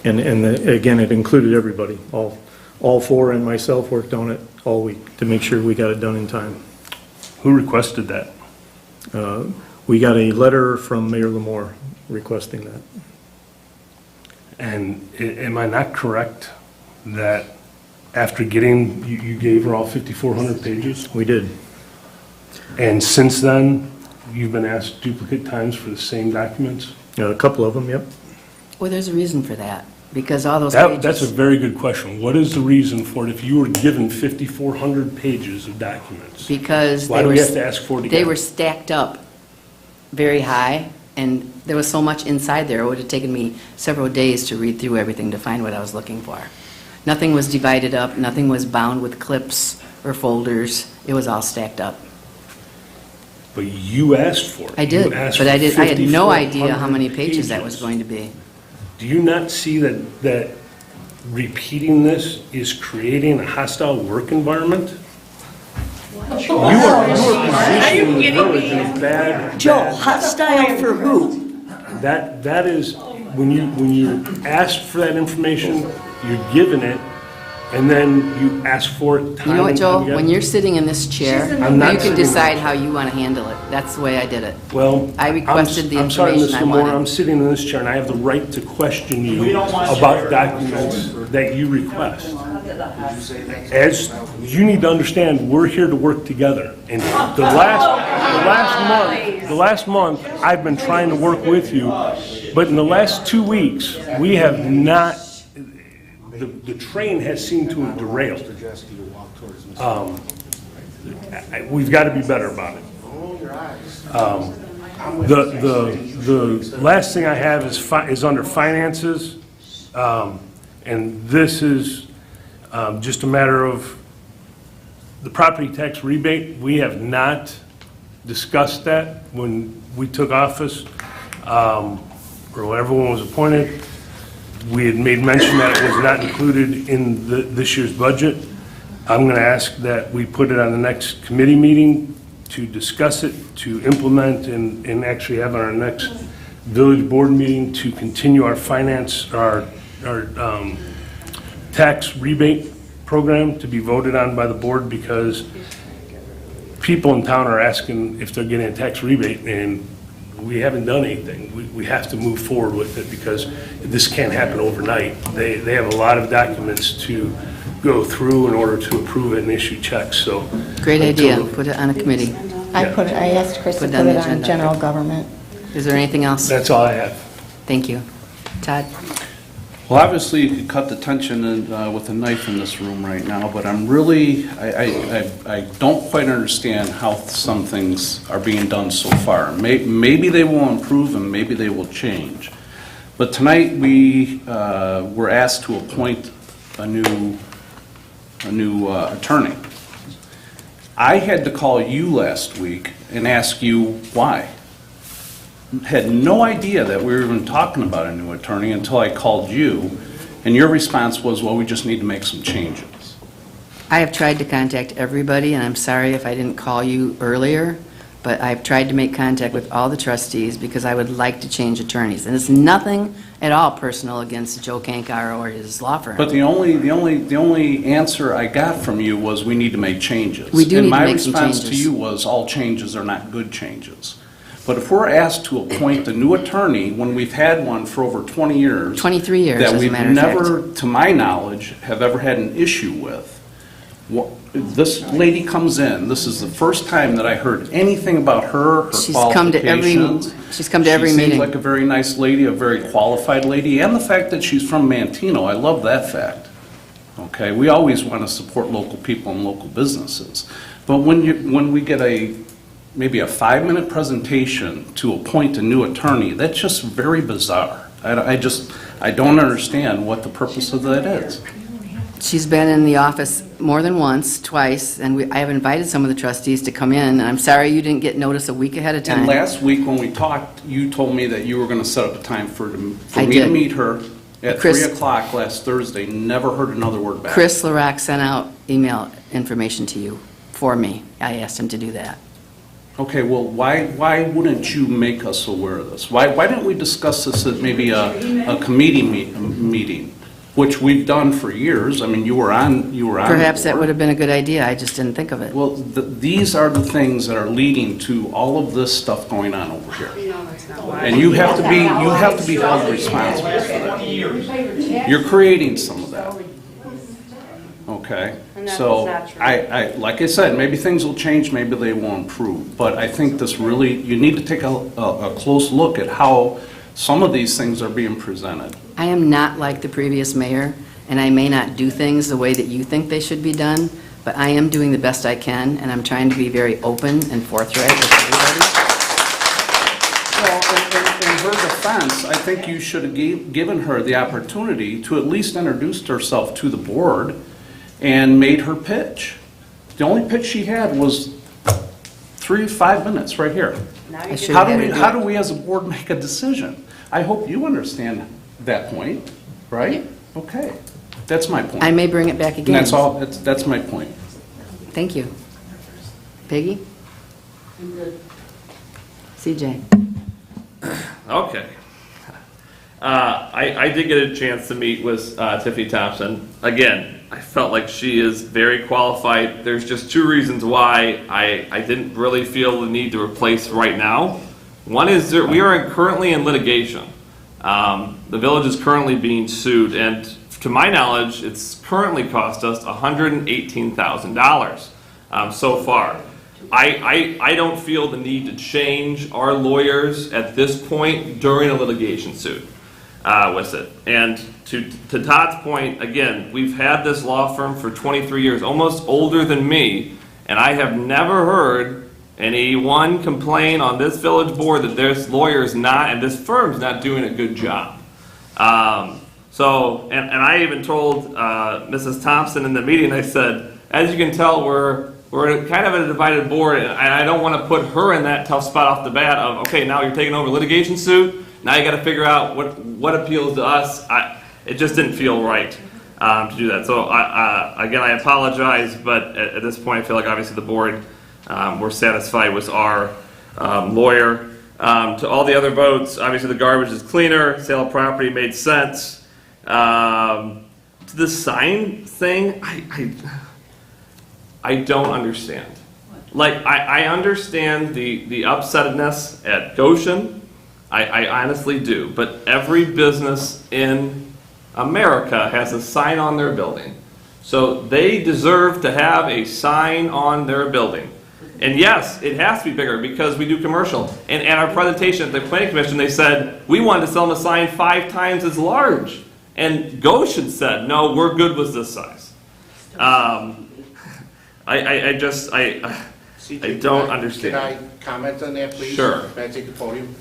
S14: again, it included everybody. All four and myself worked on it all week to make sure we got it done in time.
S13: Who requested that?
S14: We got a letter from Mayor Lamore requesting that.
S13: And am I not correct that after getting, you gave her all 5,400 pages?
S14: We did.
S13: And since then, you've been asked duplicate times for the same documents?
S14: A couple of them, yep.
S1: Well, there's a reason for that, because all those pages...
S13: That's a very good question. What is the reason for it if you were given 5,400 pages of documents?
S1: Because
S13: why do we have to ask for it again?
S1: They were stacked up very high, and there was so much inside there, it would have taken me several days to read through everything to find what I was looking for. Nothing was divided up, nothing was bound with clips or folders. It was all stacked up.
S13: But you asked for it.
S1: I did, but I had no idea how many pages that was going to be.
S13: Do you not see that repeating this is creating a hostile work environment? You are positioning the village in a bad...
S16: Joe, hostile for who?
S13: That is, when you ask for that information, you're given it, and then you ask for it time
S1: You know what,
S13: and
S1: Joel?
S13: time again.
S1: When you're sitting in this chair, you can decide how you want to handle it. That's the way I did it.
S13: Well,
S1: I requested the
S13: I'm sorry,
S1: information
S13: Mr.
S1: I
S13: Moore,
S1: wanted.
S13: I'm sitting in this chair, and I have the right to question you about documents that you request. As you need to understand, we're here to work together. And the last month, I've been trying to work with you, but in the last 2 weeks, we have not. The train has seemed to have derailed. We've got to be better about it. The last thing I have is under finances, and this is just a matter of the property tax rebate. We have not discussed that when we took office, or when everyone was appointed. We had made mention that it was not included in this year's budget. I'm going to ask that we put it on the next committee meeting to discuss it, to implement, and actually have our next village board meeting to continue our tax rebate program to be voted on by the board, because people in town are asking if they're getting a tax rebate, and we haven't done anything. We have to move forward with it, because this can't happen overnight. They have a lot of documents to go through in order to approve it and issue checks, so.
S1: Great idea. Put it on a committee.
S3: I asked Chris to put it on general government.
S1: Is there anything else?
S13: That's all I have.
S1: Thank you. Todd?
S17: Well, obviously, you could cut the tension with a knife in this room right now, but I'm really, I don't quite understand how some things are being done so far. Maybe they will improve and maybe they will change. But tonight, we were asked to appoint a new attorney. I had to call you last week and ask you why. Had no idea that we were even talking about a new attorney until I called you, and your response was, well, we just need to make some changes.
S1: I have tried to contact everybody, and I'm sorry if I didn't call you earlier, but I've tried to make contact with all the trustees because I would like to change attorneys. And it's nothing at all personal against Joe Kankar or his law firm.
S17: But the only answer I got from you was we need to make changes.
S1: We do need to make some
S17: And my response to
S1: changes.
S17: you was all changes are not good changes. But if we're asked to appoint a new attorney when we've had one for over 20 years.
S1: 23 years,
S17: that
S1: as a
S17: we've
S1: matter of fact.
S17: never, to my knowledge, have ever had an issue with. This lady comes in, this is the first time that I heard anything about her
S1: She's come to every
S17: qualifications.
S1: meeting.
S17: She seems like a very nice lady, a very qualified lady, and the fact that she's from Manteno, I love that fact. Okay, we always want to support local people and local businesses. But when we get maybe a 5-minute presentation to appoint a new attorney, that's just very bizarre. I don't understand what the purpose of that is.
S1: She's been in the office more than once, twice, and I have invited some of the trustees to come in. And I'm sorry you didn't get notice a week ahead of time.
S17: And last week when we talked, you told me that you were going to set up a time for me to
S1: did.
S17: meet her at
S1: Chris-
S17: 3 o'clock last Thursday. Never heard another word back.
S1: Chris Larac sent out email information to you for me. I asked him to do that.
S17: Okay, well, why wouldn't you make us aware of this? Why didn't we discuss this at maybe a committee meeting, which we've done for years? I mean, you were on.
S1: Perhaps
S17: the
S1: that
S17: board.
S1: would have been a good idea. I just didn't think of it.
S17: Well, these are the things that are leading to all of this stuff going on over here. And you have to be held responsible for that. You're creating some of that. Okay? So, like I said, maybe things will change, maybe they will improve. But I think you need to take a close look at how some of these things are being presented.
S1: I am not like the previous mayor, and I may not do things the way that you think they should be done, but I am doing the best I can, and I'm trying to be very open and forthright with everybody.
S17: Well, in her defense, I think you should have given her the opportunity to at least introduce herself to the board and made her pitch. The only pitch she had was 3 to 5 minutes right here. How do we as a board make a decision? I hope you understand that point, right? Okay, that's my point.
S1: I may bring it back again.
S17: And that's all, that's my point.
S1: Thank you. Peggy? CJ?
S4: Okay. I did get a chance to meet with Tiffany Thompson. Again, I felt like she is very qualified. There's just 2 reasons why I didn't really feel the need to replace right now. One is that we are currently in litigation. The village is currently being sued, and to my knowledge, it's currently cost us $118,000 so far. I don't feel the need to change our lawyers at this point during a litigation suit with it. And to Todd's point, again, we've had this law firm for 23 years, almost older than me, and I have never heard anyone complain on this village board that this lawyer's not, and this firm's not doing a good job. And I even told Mrs. Thompson in the meeting, I said, as you can tell, we're kind of a divided board, and I don't want to put her in that tough spot off the bat of, okay, now you're taking over a litigation suit, now you got to figure out what appeals to us. It just didn't feel right to do that. So again, I apologize, but at this point, I feel like obviously the board, we're satisfied with our lawyer. To all the other votes, obviously the garbage is cleaner, sale of property made sense. To the sign thing, I don't understand. Like, I understand the upsetness at Goshen. I honestly do. But every business in America has a sign on their building. So they deserve to have a sign on their building. And yes, it has to be bigger because we do commercial. And at our presentation at the Planning Commission, they said, we wanted to sell them a sign 5 times as large. And Goshen said, no, we're good with this size. I don't understand.
S11: Can I comment on that, please?
S4: Sure.
S11: Can I take the podium?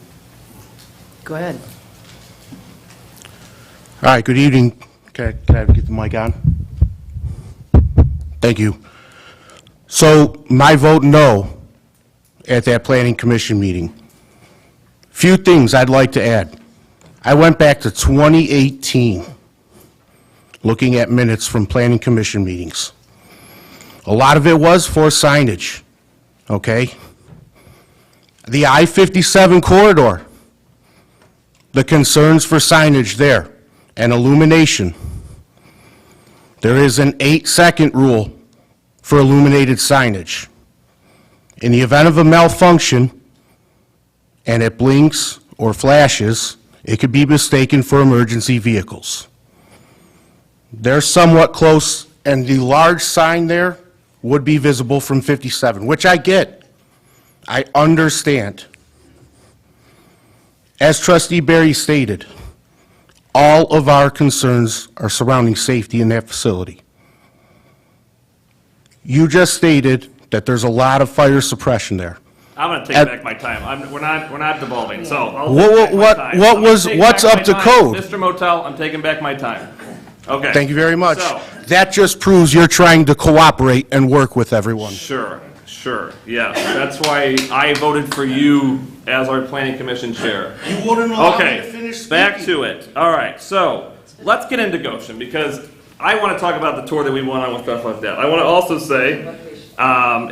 S1: Go ahead.
S20: All right, good evening. Can I get the mic on? Thank you. So my vote no at that planning commission meeting. Few things I'd like to add. I went back to 2018, looking at minutes from planning commission meetings. A lot of it was for signage, okay? The I-57 corridor, the concerns for signage there and illumination. There is an 8-second rule for illuminated signage. In the event of a malfunction and it blinks or flashes, it could be mistaken for emergency vehicles. They're somewhat close, and the large sign there would be visible from 57, which I get. I understand. As Trustee Barry stated, all of our concerns are surrounding safety in that facility. You just stated that there's a lot of fire suppression there.
S4: I'm going to take back my time. We're not devolving, so I'll take back my time.
S20: What's up to code?
S4: Mr. Motel, I'm taking back my time. Okay.
S20: Thank you very much.
S4: So,
S20: that just proves you're trying to cooperate and work with everyone.
S4: Sure, yes. That's why I voted for you as our planning commission chair.
S20: You wouldn't allow me to finish speaking.
S4: Back to it. All right, so let's get into Goshen, because I want to talk about the tour that we went on with stuff like that. I want to also say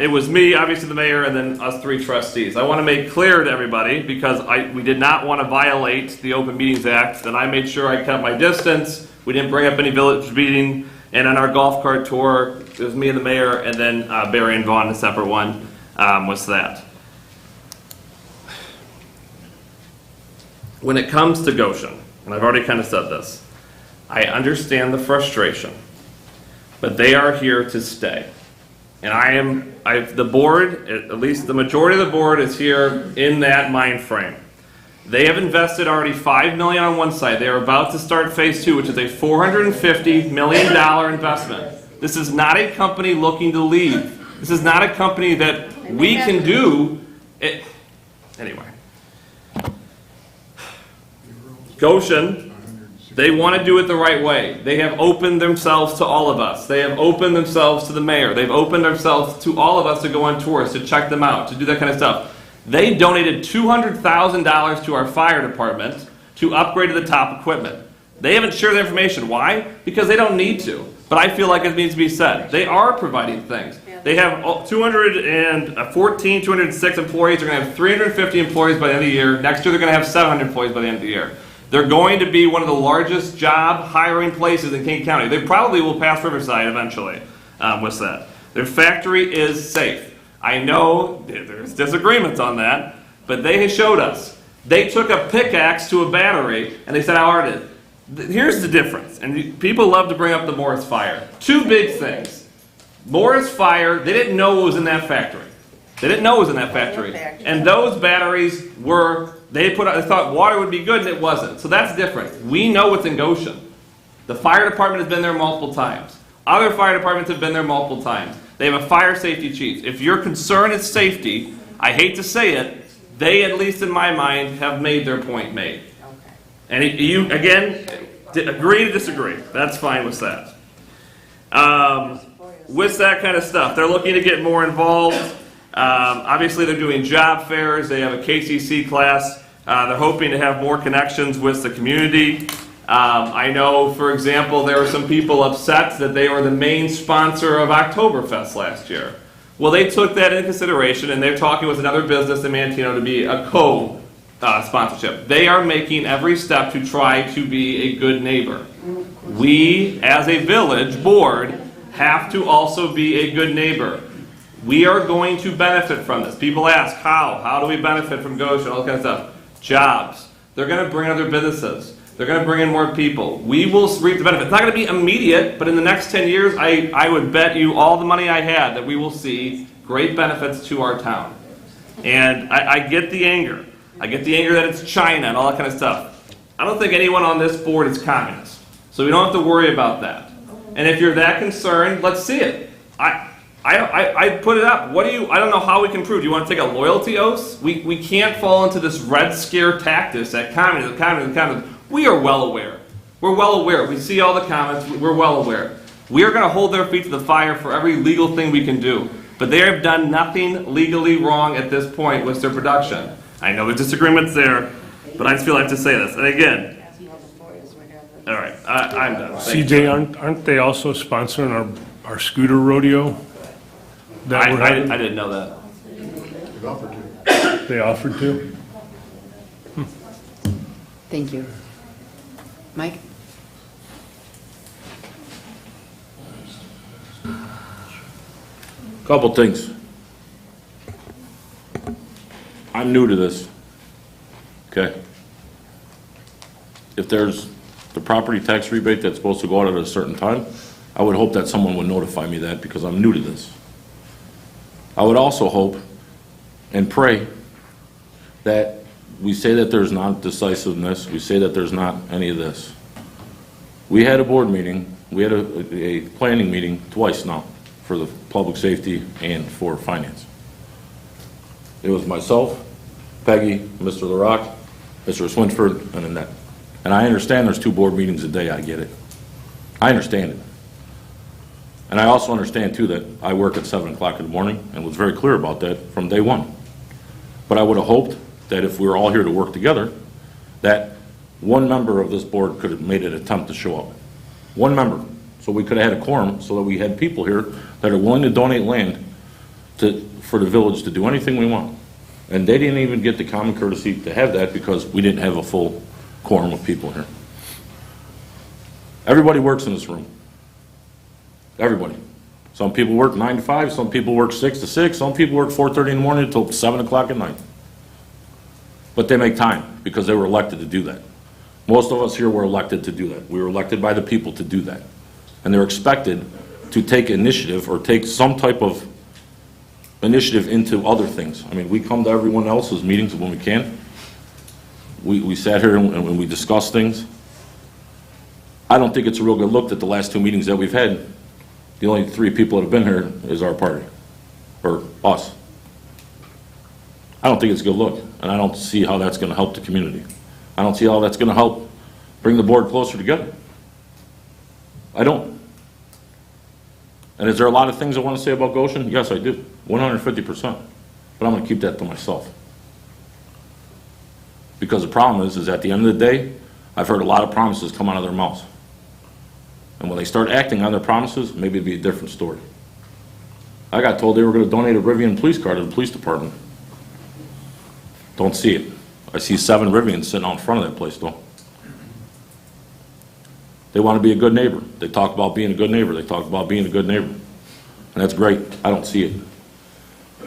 S4: it was me, obviously the mayor, and then us 3 trustees. I want to make clear to everybody, because we did not want to violate the Open Meetings Act, that I made sure I kept my distance. We didn't bring up any village meeting, and on our golf cart tour, it was me and the mayor, and then Barry and Vaughn, a separate one, was that. When it comes to Goshen, and I've already kind of said this, I understand the frustration, but they are here to stay. And the board, at least the majority of the board, is here in that mind frame. They have invested already $5 million on one side. They are about to start phase 2, which is a $450 million investment. This is not a company looking to leave. This is not a company that we can do it. Anyway. Goshen, they want to do it the right way. They have opened themselves to all of us. They have opened themselves to the mayor. They've opened themselves to all of us to go on tours, to check them out, to do that kind of stuff. They donated $200,000 to our fire department to upgrade to the top equipment. They haven't shared the information. Why? Because they don't need to. But I feel like it needs to be said. They are providing things. They have 206 employees. They're going to have 350 employees by the end of the year. Next year, they're going to have 700 employees by the end of the year. They're going to be one of the largest job hiring places in King County. They probably will pass Riverside eventually with that. Their factory is safe. I know there's disagreements on that, but they showed us. They took a pickaxe to a battery, and they said how hard it is. Here's the difference, and people love to bring up the Morris Fire. 2 big things. Morris Fire, they didn't know what was in that factory. They didn't know it was in that factory. And those batteries were, they thought water would be good, and it wasn't. So that's different. We know what's in Goshen. The fire department has been there multiple times. Other fire departments have been there multiple times. They have a fire safety chief. If your concern is safety, I hate to say it, they, at least in my mind, have made their point made. And you, again, agree to disagree. That's fine with that. With that kind of stuff, they're looking to get more involved. Obviously, they're doing job fairs. They have a KCC class. They're hoping to have more connections with the community. I know, for example, there were some people upset that they were the main sponsor of Oktoberfest last year. Well, they took that into consideration, and they're talking with another business in Manteno to be a co-sponsorship. They are making every step to try to be a good neighbor. We, as a village board, have to also be a good neighbor. We are going to benefit from this. People ask, how? How do we benefit from Goshen? All that kind of stuff. Jobs. They're going to bring other businesses. They're going to bring in more people. We will reap the benefit. It's not going to be immediate, but in the next 10 years, I would bet you all the money I had that we will see great benefits to our town. And I get the anger. I get the anger that it's China and all that kind of stuff. I don't think anyone on this board is communist. So we don't have to worry about that. And if you're that concerned, let's see it. I put it up. I don't know how we can prove. Do you want to take a loyalty oath? We can't fall into this Red Scare tactics at communism. We are well aware. We're well aware. We see all the comments. We're well aware. We are going to hold their feet to the fire for every legal thing we can do. But they have done nothing legally wrong at this point with their production. I know the disagreement's there, but I just feel like to say this. And again, all right, I'm done. Thank you.
S13: CJ, aren't they also sponsoring our scooter rodeo?
S4: I didn't know that.
S13: They offered to?
S1: Thank you. Mike?
S15: Couple things. I'm new to this, okay? If there's the property tax rebate that's supposed to go out at a certain time, I would hope that someone would notify me that because I'm new to this. I would also hope and pray that we say that there's not decisiveness, we say that there's not any of this. We had a board meeting, we had a planning meeting twice now for the public safety and for finance. It was myself, Peggy, Mr. LaRock, Mr. Swinford, and Annette. And I understand there's 2 board meetings a day, I get it. I understand it. And I also understand too that I work at 7 o'clock in the morning and was very clear about that from day one. But I would have hoped that if we were all here to work together, that one member of this board could have made an attempt to show up. One member. So we could have had a quorum so that we had people here that are willing to donate land for the village to do anything we want. And they didn't even get the common courtesy to have that because we didn't have a full quorum of people here. Everybody works in this room. Everybody. Some people work 9 to 5, some people work 6 to 6, some people work 4:30 in the morning until 7 o'clock at night. But they make time because they were elected to do that. Most of us here were elected to do that. We were elected by the people to do that. And they're expected to take initiative or take some type of initiative into other things. I mean, we come to everyone else's meetings when we can. We sat here and we discussed things. I don't think it's a real good look that the last 2 meetings that we've had, the only 3 people that have been here is our party, or us. I don't think it's a good look, and I don't see how that's going to help the community. I don't see how that's going to help bring the board closer together. I don't. And is there a lot of things I want to say about Goshen? Yes, I do, 150%. But I'm going to keep that to myself. Because the problem is at the end of the day, I've heard a lot of promises come out of their mouths. And when they start acting on their promises, maybe it'd be a different story. I got told they were going to donate a Rivian police car to the police department. Don't see it. I see 7 Rivians sitting out in front of that place, though. They want to be a good neighbor. They talk about being a good neighbor. They talk about being a good neighbor. And that's great. I don't see it.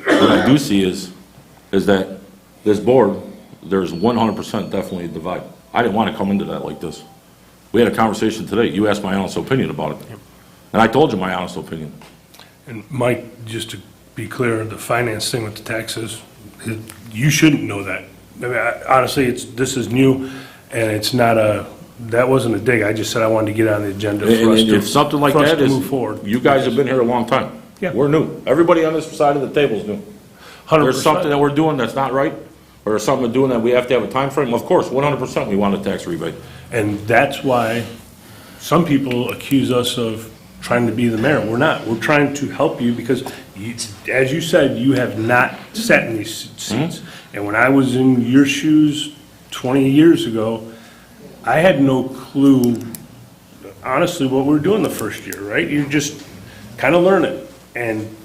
S15: What I do see is that this board, there's 100% definitely a divide. I didn't want to come into that like this. We had a conversation today. You asked my honest opinion about it. And I told you my honest opinion.
S13: And Mike, just to be clear, the finance thing with the taxes, you shouldn't know that. I mean, honestly, this is new, and it's not that wasn't a dig. I just said I wanted to get on the agenda for us to,
S15: if something like that is,
S13: move forward.
S15: You guys have been here a long time.
S13: Yeah.
S15: We're new. Everybody on this side of the table is new.
S13: 100%.
S15: There's something that we're doing that's not right, or there's something we're doing that we have to have a time frame. Of course, 100% we want a tax rebate.
S13: And that's why some people accuse us of trying to be the mayor. We're not. We're trying to help you because, as you said, you have not sat in these seats. Mm-hmm. And when I was in your shoes 20 years ago, I had no clue, honestly, what we were doing the first year, right? You're just kind of learning. And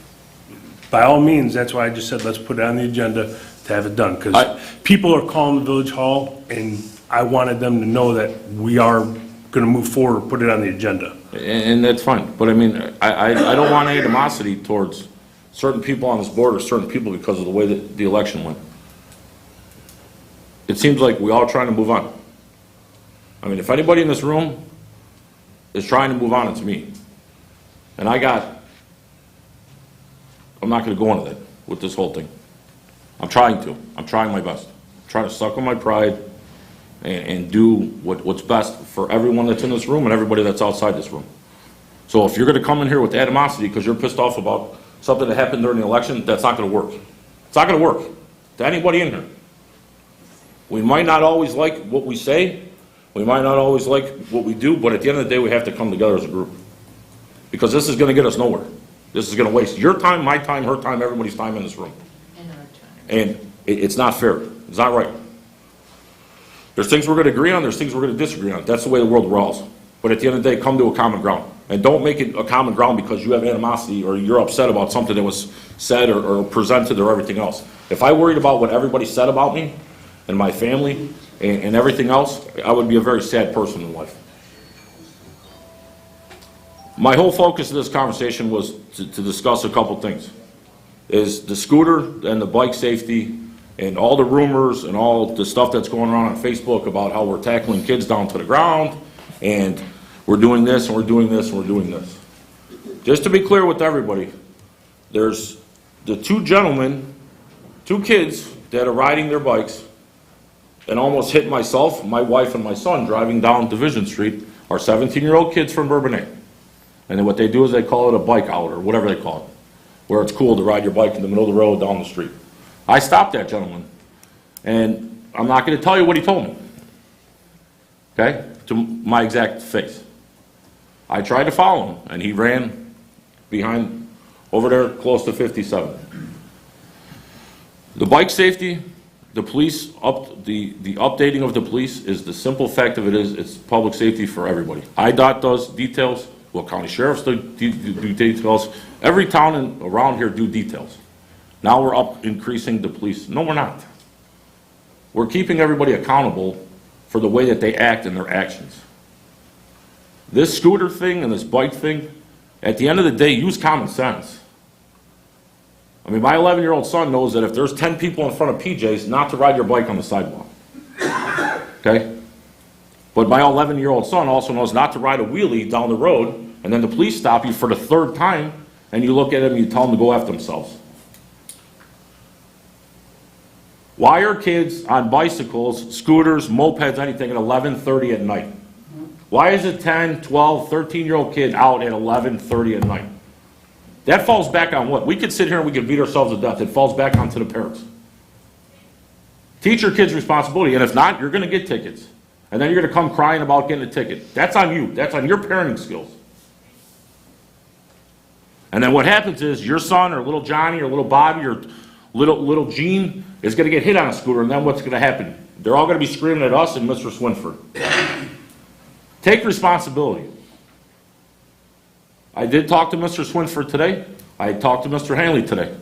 S13: by all means, that's why I just said, let's put it on the agenda to have it done. Because people are calling the village hall, and I wanted them to know that we are going to move forward, put it on the agenda.
S15: And that's fine. But I mean, I don't want animosity towards certain people on this board or certain people because of the way that the election went. It seems like we're all trying to move on. I mean, if anybody in this room is trying to move on, it's me. And I'm not going to go into that with this whole thing. I'm trying my best. I'm trying to suck on my pride and do what's best for everyone that's in this room and everybody that's outside this room. So if you're going to come in here with animosity because you're pissed off about something that happened during the election, that's not going to work. It's not going to work to anybody in here. We might not always like what we say. We might not always like what we do, but at the end of the day, we have to come together as a group. Because this is gonna get us nowhere. This is gonna waste your time, my time, her time, everybody's time in this room. And it's not fair. It's not right. There's things we're gonna agree on, there's things we're gonna disagree on. That's the way the world rolls. But at the end of the day, come to a common ground. And don't make it a common ground because you have animosity or you're upset about something that was said or presented or everything else. If I worried about what everybody said about me and my family and everything else, I would be a very sad person in life. My whole focus of this conversation was to discuss a couple things. Is the scooter and the bike safety and all the rumors and all the stuff that's going around on Facebook about how we're tackling kids down to the ground and we're doing this and we're doing this and we're doing this. Just to be clear with everybody, there's the two gentlemen, two kids that are riding their bikes and almost hit myself, my wife, and my son driving down Division Street, are 17-year-old kids from Bourbonnais. And then what they do is they call it a bike out or whatever they call it, where it's cool to ride your bike in the middle of the road down the street. I stopped that gentleman, and I'm not going to tell you what he told me, okay, to my exact face. I tried to follow him, and he ran behind, over there, close to 57. The bike safety, the police, the updating of the police is the simple fact of it is it's public safety for everybody. IDOT does details, Will County Sheriffs do details, every town around here do details. Now we're up increasing the police. No, we're not. We're keeping everybody accountable for the way that they act and their actions. This scooter thing and this bike thing, at the end of the day, use common sense. I mean, my 11-year-old son knows that if there's 10 people in front of PJ's, not to ride your bike on the sidewalk. Okay? But my 11-year-old son also knows not to ride a wheelie down the road, and then the police stop you for the third time, and you look at him and you tell them to go F themselves. Why are kids on bicycles, scooters, mopeds, anything at 11:30 at night? Why is a 10, 12, 13-year-old kid out at 11:30 at night? That falls back on what? We could sit here and we could beat ourselves to death. It falls back onto the parents. Teach your kids responsibility, and if not, you're going to get tickets. And then you're going to come crying about getting a ticket. That's on you. That's on your parenting skills. And then what happens is your son or little Johnny or little Bobby or little Gene is going to get hit on a scooter, and then what's going to happen? They're all going to be screaming at us and Mr. Swinford. Take responsibility. I did talk to Mr. Swinford today. I talked to Mr. Hanley today.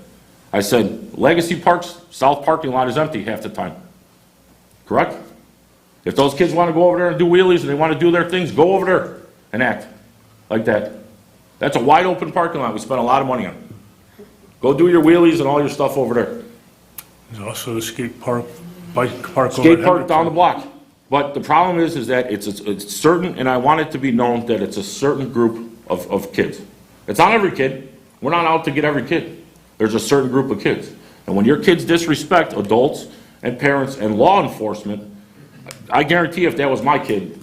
S15: I said, Legacy Park's south parking lot is empty half the time. Correct? If those kids want to go over there and do wheelies and they want to do their things, go over there and act like that. That's a wide open parking lot we spent a lot of money on. Go do your wheelies and all your stuff over there.
S13: There's also a skate park, bike park.
S15: Skate park down the block. But the problem is that it's certain, and I want it to be known that it's a certain group of kids. It's not every kid. We're not out to get every kid. There's a certain group of kids. And when your kids disrespect adults and parents and law enforcement, I guarantee if that was my kid,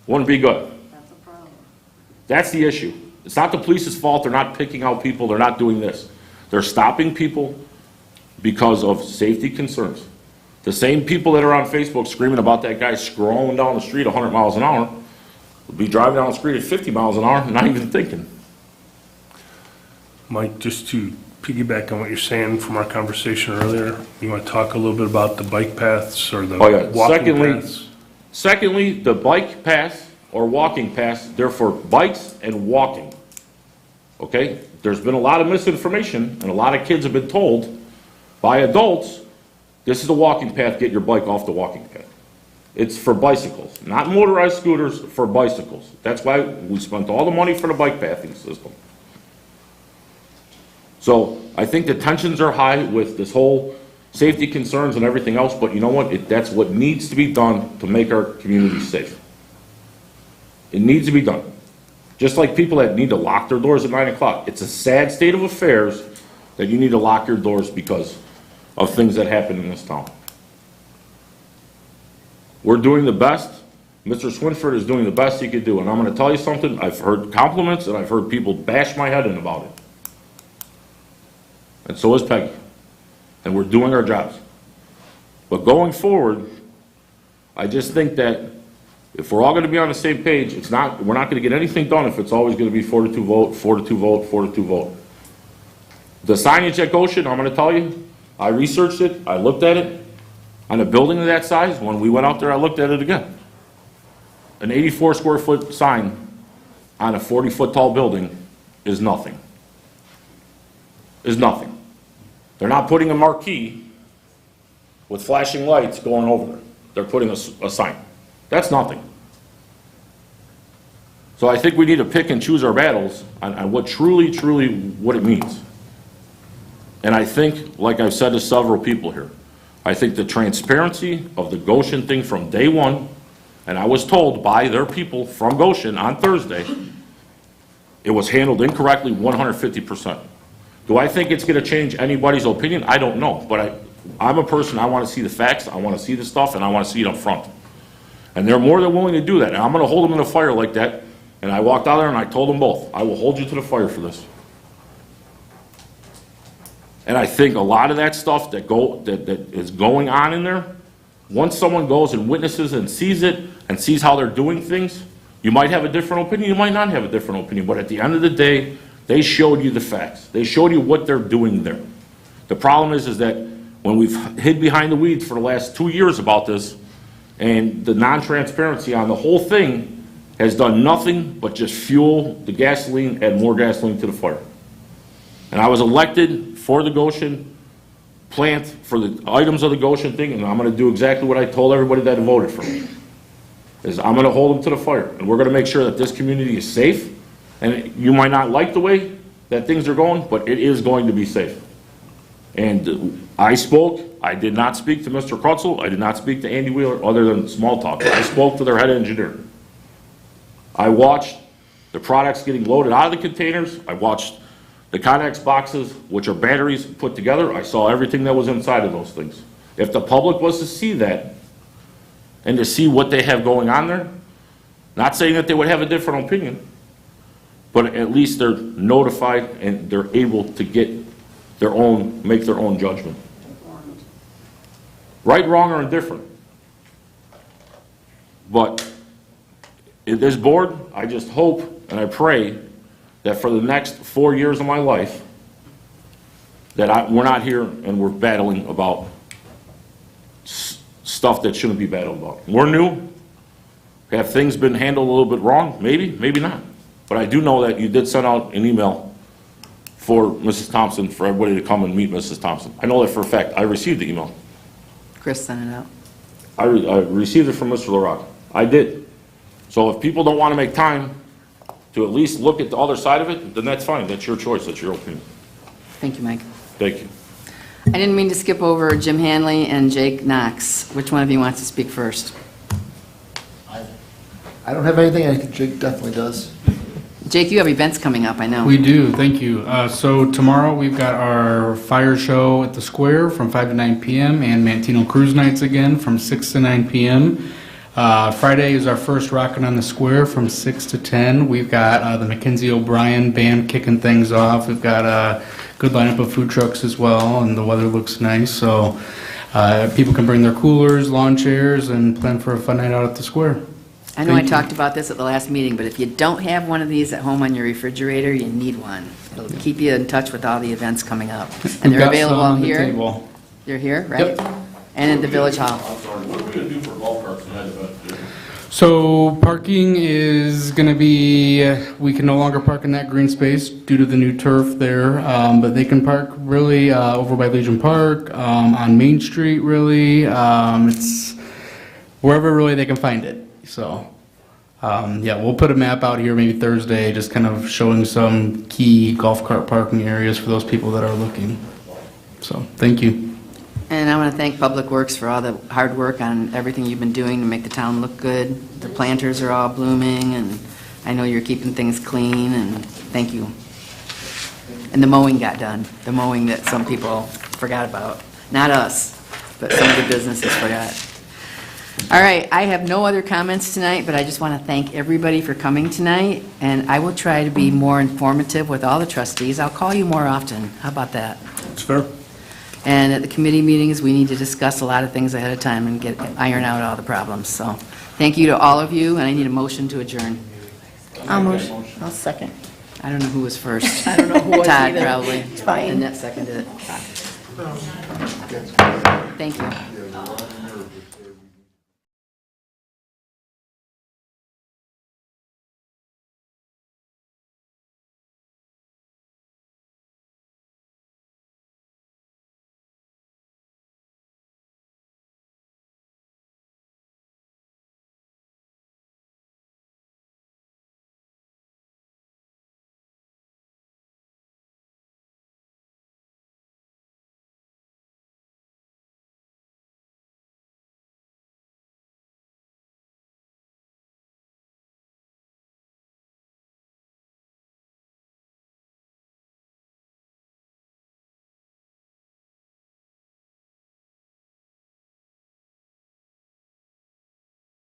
S15: wouldn't be good.
S12: That's a problem.
S15: That's the issue. It's not the police's fault. They're not picking out people. They're not doing this. They're stopping people because of safety concerns. The same people that are on Facebook screaming about that guy scrolling down the street 100 miles an hour will be driving down the street at 50 miles an hour, not even thinking.
S13: Mike, just to piggyback on what you're saying from our conversation earlier, you want to talk a little bit about the bike paths or the walking paths?
S15: Secondly, the bike paths or walking paths, they're for bikes and walking. Okay? There's been a lot of misinformation, and a lot of kids have been told by adults, this is a walking path, get your bike off the walking path. It's for bicycles, not motorized scooters, for bicycles. That's why we spent all the money for the bike pathing system. So I think the tensions are high with this whole safety concerns and everything else, but you know what? That's what needs to be done to make our community safe. It needs to be done. Just like people that need to lock their doors at 9 o'clock. It's a sad state of affairs that you need to lock your doors because of things that happen in this town. We're doing the best. Mr. Swinford is doing the best he could do. And I'm going to tell you something. I've heard compliments and I've heard people bash my head in about it. And so is Peggy. And we're doing our jobs. But going forward, I just think that if we're all gonna be on the same page, we're not gonna get anything done if it's always gonna be 4-2 vote, 4-2 vote, 4-2 vote. The signage at Goshen, I'm gonna tell you, I researched it, I looked at it. On a building of that size, when we went out there, I looked at it again. An 84 square foot sign on a 40-foot tall building is nothing. Is nothing. They're not putting a marquee with flashing lights going over there. They're putting a sign. That's nothing. So I think we need to pick and choose our battles on what truly what it means. And I think, like I've said to several people here, I think the transparency of the Goshen thing from day one, and I was told by their people from Goshen on Thursday, it was handled incorrectly 150%. Do I think it's going to change anybody's opinion? I don't know. But I'm a person, I want to see the facts, I want to see the stuff, and I want to see it up front. And they're more than willing to do that. And I'm going to hold them in the fire like that. And I walked out there and I told them both, I will hold you to the fire for this. And I think a lot of that stuff that is going on in there, once someone goes and witnesses and sees it and sees how they're doing things, you might have a different opinion, you might not have a different opinion, but at the end of the day, they showed you the facts. They showed you what they're doing there. The problem is that when we've hid behind the weeds for the last 2 years about this, and the non-transparency on the whole thing has done nothing but just fuel the gasoline, add more gasoline to the fire. And I was elected for the Goshen plant, for the items of the Goshen thing, and I'm going to do exactly what I told everybody that voted for me. Is I'm going to hold them to the fire, and we're going to make sure that this community is safe. And you might not like the way that things are going, but it is going to be safe. And I spoke. I did not speak to Mr. Counsel. I did not speak to Andy Wheeler other than small talk. I spoke to their head engineer. I watched the products getting loaded out of the containers. I watched the Connex boxes, which are batteries put together. I saw everything that was inside of those things. If the public was to see that and to see what they have going on there, not saying that they would have a different opinion, but at least they're notified and they're able to get make their own judgment. Right, wrong, or indifferent. But in this board, I just hope and I pray that for the next 4 years of my life, that we're not here and we're battling about stuff that shouldn't be battled about. We're new. Have things been handled a little bit wrong? Maybe, maybe not. But I do know that you did send out an email for Mrs. Thompson, for everybody to come and meet Mrs. Thompson. I know that for a fact. I received the email.
S1: Chris sent it out.
S15: I received it from Mr. LaRocque. I did. So if people don't want to make time to at least look at the other side of it, then that's fine. That's your choice. That's your opinion.
S1: Thank you, Mike.
S15: Thank you.
S1: I didn't mean to skip over Jim Hanley and Jake Knox. Which one of you wants to speak first?
S21: I don't have anything. I think Jake definitely does.
S1: Jake, you have events coming up, I know.
S22: We do, thank you. So tomorrow we've got our fire show at the square from 5 to 9 p.m. and Manteno Cruise Nights again from 6 to 9 p.m. Friday is our first Rockin' on the Square from 6 to 10. We've got the Mackenzie O'Brien band kicking things off. We've got a good lineup of food trucks as well, and the weather looks nice. So people can bring their coolers, lawn chairs, and plan for a fun night out at the square.
S1: I know I talked about this at the last meeting, but if you don't have one of these at home on your refrigerator, you need one. It'll keep you in touch with all the events coming up. And they're available here. They're here, right? Yep. And in the Village Hall.
S15: I'm sorry, what are we going to do for golf carts in that event?
S22: So parking is going to be, we can no longer park in that green space due to the new turf there, but they can park really over by Legion Park, on Main Street really. It's wherever really they can find it. So, yeah, we'll put a map out here maybe Thursday, just kind of showing some key golf cart parking areas for those people that are looking. So, thank you.
S1: And I want to thank Public Works for all the hard work on everything you've been doing to make the town look good. The planters are all blooming, and I know you're keeping things clean, and thank you. And the mowing got done, the mowing that some people forgot about. Not us, but some of the businesses forgot. All right, I have no other comments tonight, but I just want to thank everybody for coming tonight, and I will try to be more informative with all the trustees. I'll call you more often. How about that?
S13: It's fair.
S1: And at the committee meetings, we need to discuss a lot of things ahead of time and iron out all the problems. So thank you to all of you, and I need a motion to adjourn.
S3: I'll second.
S1: I don't know who was first.
S3: I don't know who was
S1: Todd,
S3: either.
S1: probably.
S3: It's fine.
S1: Annette seconded it. Thank you.